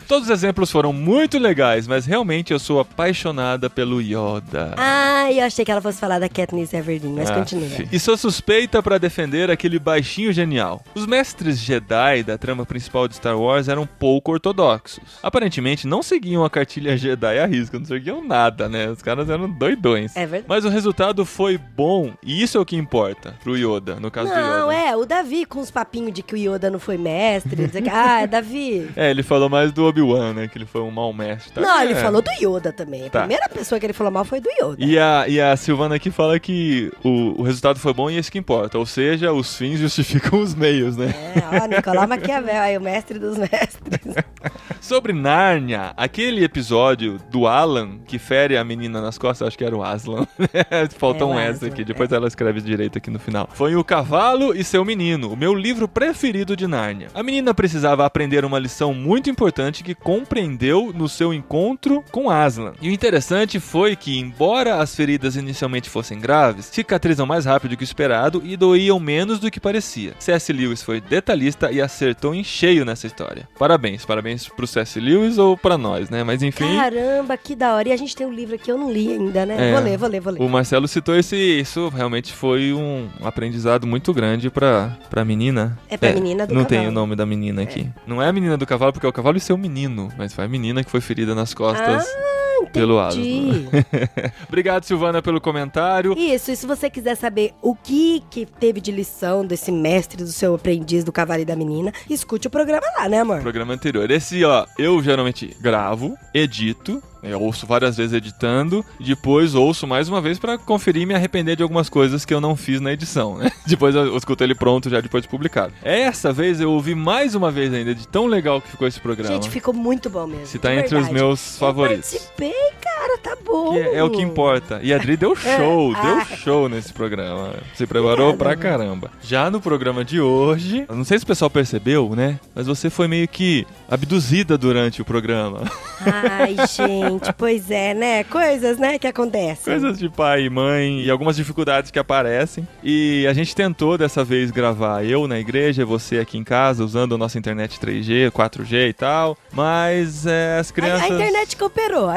Todos os exemplos foram muito legais, mas realmente eu sou apaixonada pelo Yoda. Ah, eu achei que ela fosse falar da Katniss Everdeen, mas continua. E sou suspeita pra defender aquele baixinho genial. Os mestres Jedi da trama principal de Star Wars eram pouco ortodoxos. Aparentemente não seguiam a cartilha Jedi à risca, não seguiam nada, né? Os caras eram doidões. É verdade. Mas o resultado foi bom, e isso é o que importa pro Yoda, no caso do Yoda. Não, o Davi com os papinhos de que o Yoda não foi mestre, dizer que, Davi... Ele falou mais do Obi-Wan, né? Que ele foi um mau mestre. Tá? Não, ele falou do Yoda também. A primeira pessoa que ele falou mal foi do Yoda. E a Silvana aqui fala que o resultado foi bom e isso que importa. Ou seja, os fins justificam os meios, né? Nicolau Maquiavel, aí o mestre dos mestres. Sobre Nárnia, aquele episódio do Alan que fere a menina nas costas, acho que era o Aslan. Falta um S aqui, depois ela escreve direito aqui no final. Foi O Cavalo e Seu Menino, o meu livro preferido de Nárnia. A menina precisava aprender uma lição muito importante que compreendeu no seu encontro com Aslan. E o interessante foi que, embora as feridas inicialmente fossem graves, cicatrizam mais rápido do que o esperado e doíam menos do que parecia. C.S. Lewis foi detalhista e acertou em cheio nessa história. Parabéns pro C.S. Lewis ou pra nós, né? Mas enfim... Caramba, que da hora. E a gente tem um livro aqui, eu não li ainda, né? Vou ler. O Marcelo citou isso realmente foi um aprendizado muito grande pra menina. É pra menina do não cavalo. Não tem o nome da menina aqui. Não é a menina do cavalo, porque é o cavalo e seu menino, mas foi a menina que foi ferida nas costas. Pelo Aslan. Obrigado, Silvana, pelo comentário. Isso, e se você quiser saber o que teve de lição desse mestre do seu aprendiz do cavalo e da menina, escute o programa lá, né, amor? O programa anterior. Esse, eu geralmente gravo, edito, eu ouço várias vezes editando, e depois ouço mais uma vez pra conferir e me arrepender de algumas coisas que eu não fiz na edição, né? Depois eu escuto ele pronto já depois de publicado. Essa vez eu ouvi mais uma vez ainda, de tão legal que ficou esse programa. Gente, ficou muito bom mesmo. Se tá entre os meus favoritos. Eu participei, cara, tá bom. Que é o que importa. E a Adri deu show nesse programa. Se preparou pra caramba. Já no programa de hoje, não sei se o pessoal percebeu, né? Mas você foi meio que abduzida durante o programa. Ai, gente, pois é, né? Coisas, né, que acontecem. Coisas de pai e mãe e algumas dificuldades que aparecem. E a gente tentou dessa vez gravar eu na igreja, você aqui em casa, usando a nossa internet 3G, 4G e tal. Mas as crianças... A internet cooperou,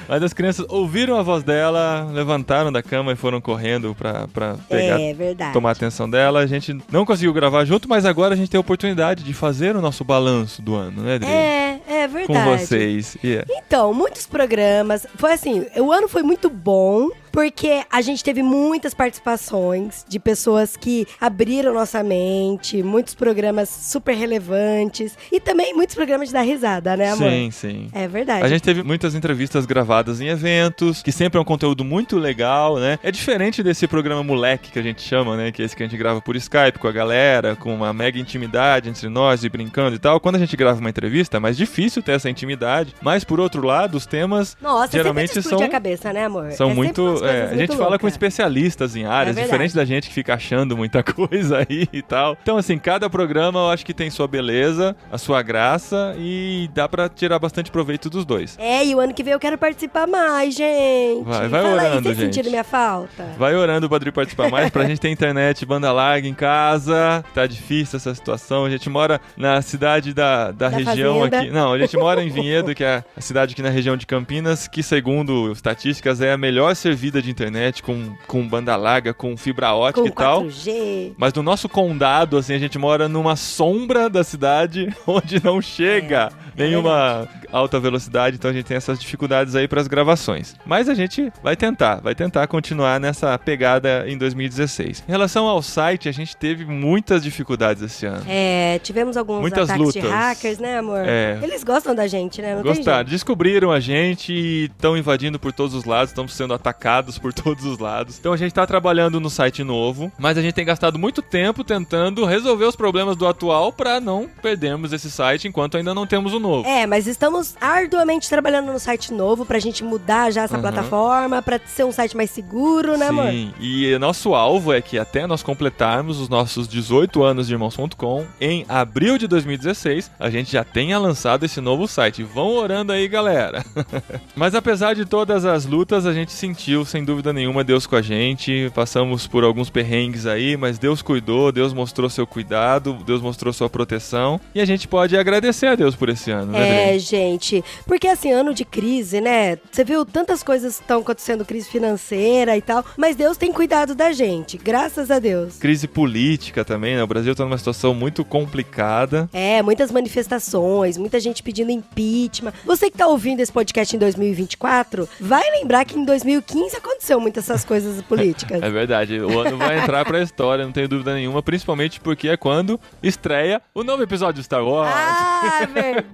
Mas as crianças ouviram a voz dela, levantaram da cama e foram correndo pra pegar, tomar a atenção dela. A gente não conseguiu gravar junto, mas agora a gente tem a oportunidade de fazer o nosso balanço do ano, né, Adri? É verdade. Com vocês. Então, muitos programas. Foi assim, o ano foi muito bom. porque a gente teve muitas participações de pessoas que abriram nossa mente, muitos programas super relevantes e também muitos programas de dar risada, né, amor? Sim. É verdade. A gente teve muitas entrevistas gravadas em eventos, que sempre é um conteúdo muito legal, né? É diferente desse programa moleque que a gente chama, né? Que é esse que a gente grava por Skype com a galera, com uma mega intimidade entre nós e brincando e tal. Quando a gente grava uma entrevista, é mais difícil ter essa intimidade, mas por outro lado, os temas geralmente são a cabeça, né, amor? São muito... a gente fala com especialistas em áreas, diferente da gente que fica achando muita coisa aí e tal. Então, assim, cada programa eu acho que tem sua beleza, a sua graça e dá pra tirar bastante proveito dos dois. E o ano que vem eu quero participar mais, gente. Vai orando, aí, gente. Sentindo minha falta? Vai orando pra Adri participar mais, pra gente ter internet, banda larga em casa. Tá difícil essa situação. A gente mora na cidade da região fazenda. Aqui. Não, a gente mora em Vinhedo, que é a cidade aqui na região de Campinas, que segundo estatísticas é a melhor servida de internet, com banda larga, com fibra ótica com e tal. 4G. Mas no nosso condado, assim, a gente mora numa sombra da cidade onde não chega nenhuma alta velocidade, então a gente tem essas dificuldades aí pras gravações. Mas a gente vai tentar continuar nessa pegada em 2016. Em relação ao site, a gente teve muitas dificuldades esse ano. Tivemos alguns muitas ataques lutas de hackers, né, amor? Eles gostam da gente, né? Não Gostaram, descobriram a gente e estão invadindo por todos os lados, estamos sendo atacados por todos os lados. Então a gente tá trabalhando no site novo, mas a gente tem gastado muito tempo tentando resolver os problemas do atual pra não perdermos esse site enquanto ainda não temos o novo. Mas estamos arduamente trabalhando no site novo pra gente mudar já essa plataforma, pra ser um site mais seguro, né, amor? Sim, e nosso alvo é que até nós completarmos os nossos 18 anos de Irmãos.com, em abril de 2016, a gente já tenha lançado esse novo site. Vão orando aí, galera. Mas apesar de todas as lutas, a gente sentiu, sem dúvida nenhuma, Deus com a gente. Passamos por alguns perrengues aí, mas Deus cuidou, Deus mostrou seu cuidado, Deus mostrou sua proteção. E a gente pode agradecer a Deus por esse ano, né, Adri? Gente, porque assim, ano de crise, né? Você viu tantas coisas que estão acontecendo, crise financeira e tal, mas Deus tem cuidado da gente, graças a Deus. Crise política também, né? O Brasil tá numa situação muito complicada. Muitas manifestações, muita gente pedindo impeachment. Você que tá ouvindo esse podcast em 2024, vai lembrar que em 2015 aconteceu muitas essas coisas políticas. É verdade, o ano vai entrar pra história, não tenho dúvida nenhuma, principalmente porque é quando estreia o novo episódio de Star Wars. Verdade!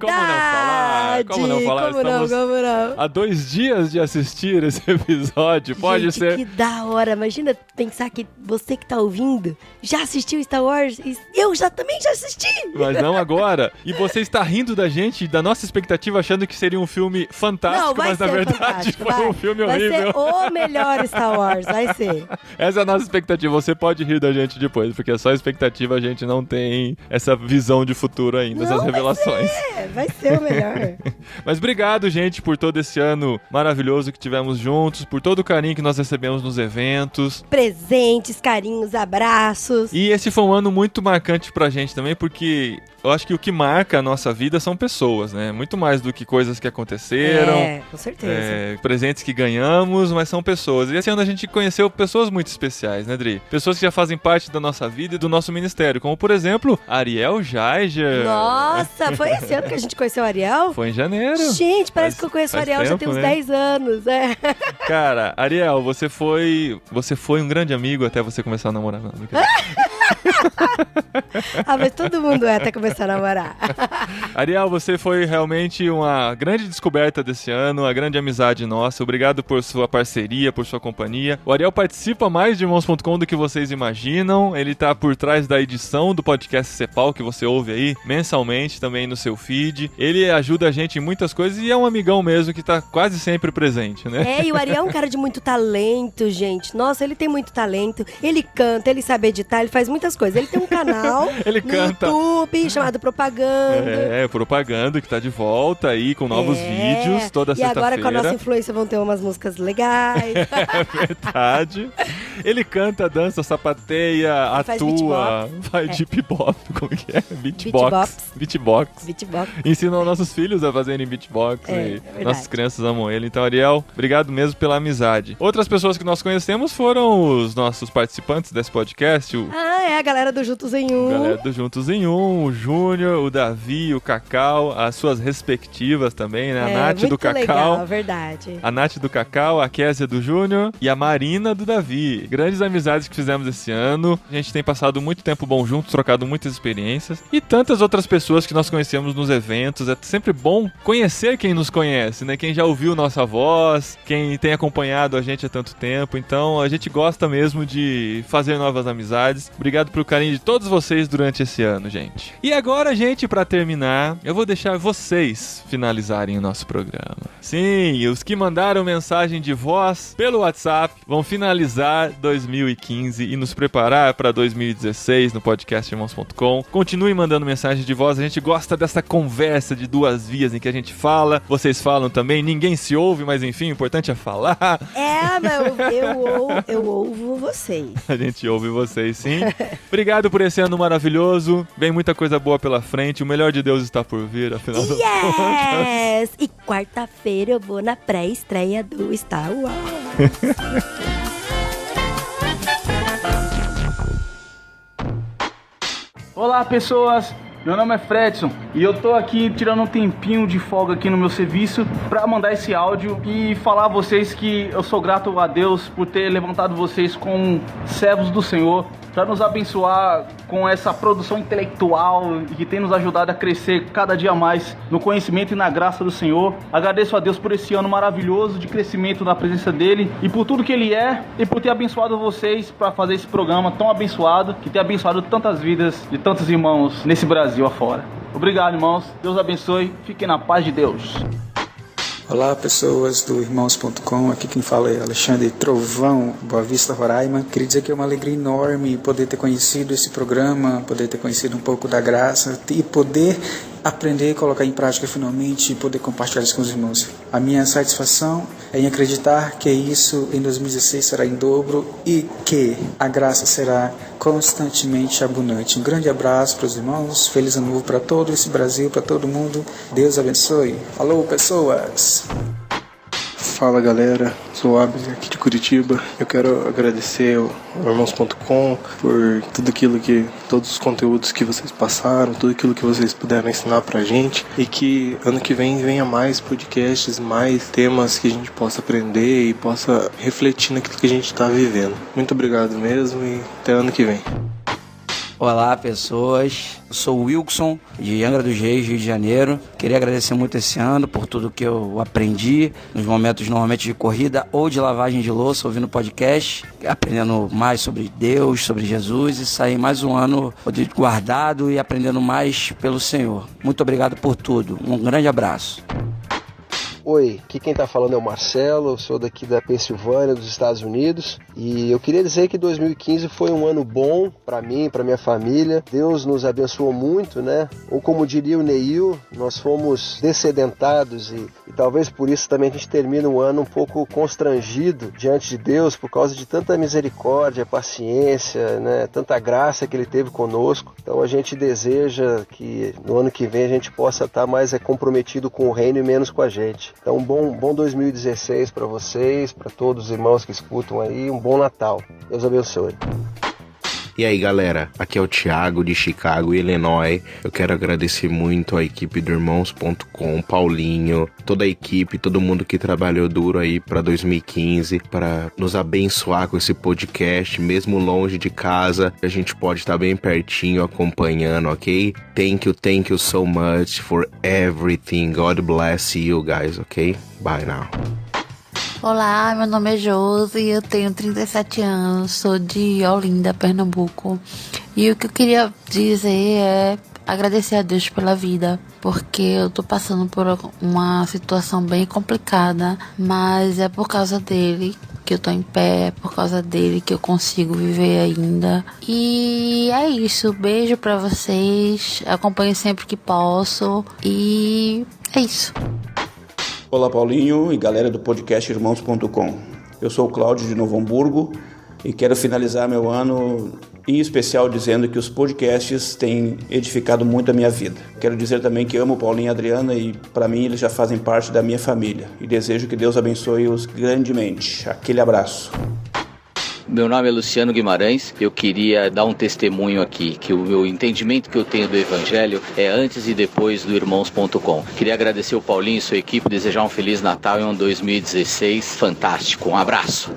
Como não falar? Como não? Há 2 dias de assistir esse episódio, pode gente, ser... que da hora, imagina pensar que você que tá ouvindo já assistiu Star Wars e eu também já assisti. Mas não agora. E você está rindo da gente, da nossa expectativa, achando que seria um filme fantástico, mas na verdade foi um filme horrível. Vai ser o melhor Star Wars, vai ser. Essa é a nossa expectativa. Você pode rir da gente depois, porque é só expectativa, a gente não tem essa visão de futuro ainda, essas revelações. Vai ser o melhor. Mas obrigado, gente, por todo esse ano maravilhoso que tivemos juntos, por todo o carinho que nós recebemos nos eventos. Presentes, carinhos, abraços. E esse foi um ano muito marcante pra gente também, porque eu acho que o que marca a nossa vida são pessoas, né? Muito mais do que coisas que aconteceram. Com certeza. Presentes que ganhamos, mas são pessoas. E esse ano a gente conheceu pessoas muito especiais, né, Dri? Pessoas que já fazem parte da nossa vida e do nosso ministério, como, por exemplo, Ariel Jaiger. Nossa, foi esse ano que a gente conheceu o Ariel? Foi em janeiro. Gente, parece que eu conheço o Ariel já tem uns 10 anos, Cara, Ariel, você foi um grande amigo até você começar a namorar. Não, mas todo mundo até começar a namorar. Ariel, você foi realmente uma grande descoberta desse ano, uma grande amizade nossa. Obrigado por sua parceria, por sua companhia. O Ariel participa mais de Irmãos.com do que vocês imaginam. Ele tá por trás da edição do podcast Cepal, que você ouve aí mensalmente também no seu feed. Ele ajuda a gente em muitas coisas e é um amigão mesmo que tá quase sempre presente, né? E o Ariel é um cara de muito talento, gente. Nossa, ele tem muito talento. Ele canta, ele sabe editar, ele faz muitas coisas. Ele tem um canal ele no canta. YouTube chamado Propaganda. Propaganda, que tá de volta aí com novos vídeos toda sexta-feira. E agora com a nossa influência vão ter umas músicas legais. É verdade. Ele canta, dança, sapateia, atua, faz deep bop, como que é? Beatbox. Ensina nossos filhos a fazerem beatbox. Nossas crianças amam ele. Então, Ariel, obrigado mesmo pela amizade. Outras pessoas que nós conhecemos foram os nossos participantes desse podcast. a galera do Juntos em Um. Galera do Juntos em Um, o Júnior, o Davi, o Cacau, as suas respectivas também, né? A Nath do Cacau. Legal, verdade. A Nath do Cacau, a Késia do Júnior e a Marina do Davi. Grandes amizades que fizemos esse ano. A gente tem passado muito tempo bom juntos, trocado muitas experiências. E tantas outras pessoas que nós conhecemos nos eventos. É sempre bom conhecer quem nos conhece, né? Quem já ouviu nossa voz, quem tem acompanhado a gente há tanto tempo. Então, a gente gosta mesmo de fazer novas amizades. Obrigado pelo carinho de todos vocês durante esse ano, gente. E agora, gente, pra terminar, eu vou deixar vocês finalizarem o nosso programa. Sim, os que mandaram mensagem de voz pelo WhatsApp vão finalizar 2015 e nos preparar para 2016 no podcastirmãos.com. Continue mandando mensagem de voz, a gente gosta dessa conversa de duas vias em que a gente fala, vocês falam também, ninguém se ouve, mas enfim, o importante é falar. Mas eu ouvo vocês. A gente ouve vocês, sim. Obrigado por esse ano maravilhoso, vem muita coisa boa pela frente, o melhor de Deus está por vir, afinal das contas. E quarta-feira eu vou na pré-estreia do Star Wars. Olá, pessoas! Meu nome é Fredson e eu tô aqui tirando um tempinho de folga aqui no meu serviço pra mandar esse áudio e falar a vocês que eu sou grato a Deus por ter levantado vocês como servos do Senhor, para nos abençoar com essa produção intelectual e que tem nos ajudado a crescer cada dia mais no conhecimento e na graça do Senhor. Agradeço a Deus por esse ano maravilhoso de crescimento na presença dele e por tudo que ele é e por ter abençoado vocês para fazer esse programa tão abençoado, que tem abençoado tantas vidas de tantos irmãos nesse Brasil afora. Obrigado, irmãos. Deus abençoe. Fiquem na paz de Deus. Olá, pessoas do Irmãos.com, aqui quem fala é Alexandre Trovão, Boa Vista, Roraima. Queria dizer que é uma alegria enorme poder ter conhecido esse programa, poder ter conhecido um pouco da graça e poder aprender e colocar em prática finalmente e poder compartilhar isso com os irmãos. A minha satisfação é em acreditar que isso em 2016 será em dobro e que a graça será constantemente abundante. Um grande abraço para os irmãos, feliz ano novo para todo esse Brasil, para todo mundo. Deus abençoe. Alô, pessoas! Fala, galera, sou o Abel aqui de Curitiba. Eu quero agradecer ao Irmãos.com por tudo aquilo todos os conteúdos que vocês passaram, tudo aquilo que vocês puderam ensinar pra gente, e que ano que vem venha mais podcasts, mais temas que a gente possa aprender e possa refletir naquilo que a gente está vivendo. Muito obrigado mesmo e até ano que vem. Olá, pessoas. Eu sou o Wilson, de Angra dos Reis, Rio de Janeiro. Queria agradecer muito esse ano por tudo que eu aprendi nos momentos normalmente de corrida ou de lavagem de louça, ouvindo podcast, aprendendo mais sobre Deus, sobre Jesus, e sair mais um ano guardado e aprendendo mais pelo Senhor. Muito obrigado por tudo. Um grande abraço. Oi, aqui quem está falando é o Marcelo, eu sou daqui da Pensilvânia, dos Estados Unidos, e eu queria dizer que 2015 foi um ano bom para mim, para minha família. Deus nos abençoou muito, né? Ou como diria o Neil, nós fomos descedentados e talvez por isso também a gente termina um ano um pouco constrangido diante de Deus por causa de tanta misericórdia, paciência, né? Tanta graça que Ele teve conosco. Então a gente deseja que no ano que vem a gente possa estar mais comprometido com o reino e menos com a gente. Então, bom 2016 para vocês, para todos os irmãos que escutam aí, um bom Natal. Deus abençoe. E aí, galera, aqui é o Thiago de Chicago, Illinois. Eu quero agradecer muito a equipe do Irmãos.com, Paulinho, toda a equipe, todo mundo que trabalhou duro aí para 2015, para nos abençoar com esse podcast, mesmo longe de casa, a gente pode estar bem pertinho acompanhando, ok? Thank you so much for everything. God bless you guys, ok? Bye now. Olá, meu nome é Josi, eu tenho 37 anos, sou de Olinda, Pernambuco. E o que eu queria dizer é agradecer a Deus pela vida, porque eu tô passando por uma situação bem complicada, mas é por causa dele que eu tô em pé, é por causa dele que eu consigo viver ainda. E é isso, beijo pra vocês, acompanho sempre que posso e é isso. Olá, Paulinho e galera do podcast Irmãos.com. Eu sou o Cláudio de Novo Hamburgo e quero finalizar meu ano em especial dizendo que os podcasts têm edificado muito a minha vida. Quero dizer também que amo o Paulinho e a Adriana e para mim eles já fazem parte da minha família e desejo que Deus abençoe-os grandemente. Aquele abraço. Meu nome é Luciano Guimarães. Eu queria dar um testemunho aqui, que o entendimento que eu tenho do Evangelho é antes e depois do Irmãos.com. Queria agradecer o Paulinho e sua equipe, desejar um Feliz Natal e um 2016 fantástico. Um abraço.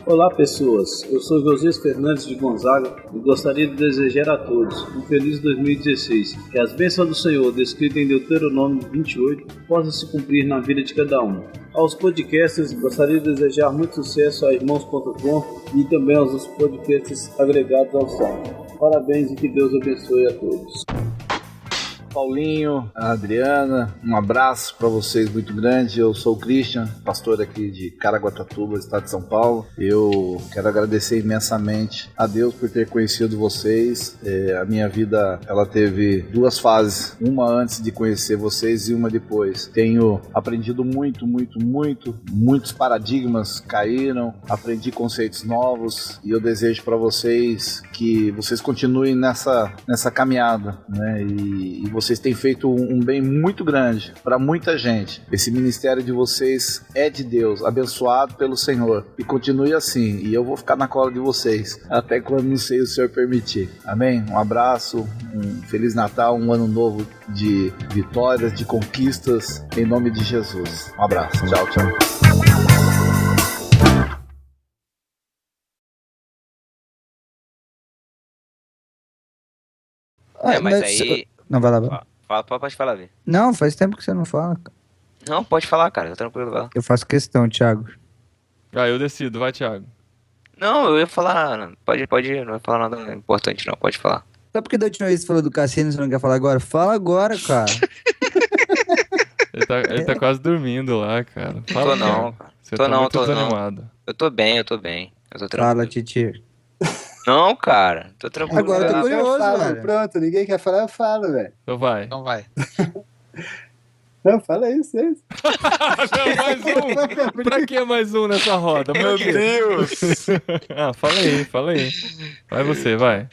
Olá pessoas, eu sou José Fernandes de Gonzaga e gostaria de desejar a todos um feliz 2016, que as bênçãos do Senhor descritas em Deuteronômio 28 possam se cumprir na vida de cada um. Aos podcasters, gostaria de desejar muito sucesso a Irmãos.com e também aos podcasts agregados ao site. Parabéns e que Deus abençoe a todos. Paulinho, a Adriana, um abraço para vocês muito grande. Eu sou o Christian, pastor aqui de Caraguatatuba, estado de São Paulo. Eu quero agradecer imensamente a Deus por ter conhecido vocês. A minha vida, ela teve duas fases, uma antes de conhecer vocês e uma depois. Tenho aprendido muitos paradigmas caíram, aprendi conceitos novos e eu desejo para vocês que vocês continuem nessa caminhada, né? E vocês têm feito um bem muito grande para muita gente. Esse ministério de vocês é de Deus, abençoado pelo Senhor. E continue assim. E eu vou ficar na cola de vocês até quando não sei o Senhor permitir. Amém? Um abraço, um Feliz Natal, um ano novo de vitórias, de conquistas, em nome de Jesus. Um abraço. Tchau, tchau. Mas aí... Não, vai lá. Pode falar, Vê. Não, faz tempo que você não fala. Não, pode falar, cara. Tá tranquilo, vai lá. Eu faço questão, Thiago. Eu decido. Vai, Thiago. Não, eu ia falar... Pode ir. Não vai falar nada importante, não. Pode falar. Só porque da última vez você falou do Cassino, você não quer falar agora? Fala agora, cara. Ele tá quase dormindo lá, cara. Fala, tô não, cara. Você tá muito desanimado. Eu tô bem. Eu tô tranquilo. Fala, Titi. Não, cara. Tô tranquilo. Agora eu tô curioso, falo, velho. Pronto, ninguém quer falar, eu falo, velho. Então vai. Não, fala isso. Mais um. Pra que mais um nessa roda? Meu Deus. Fala aí. Vai você, vai.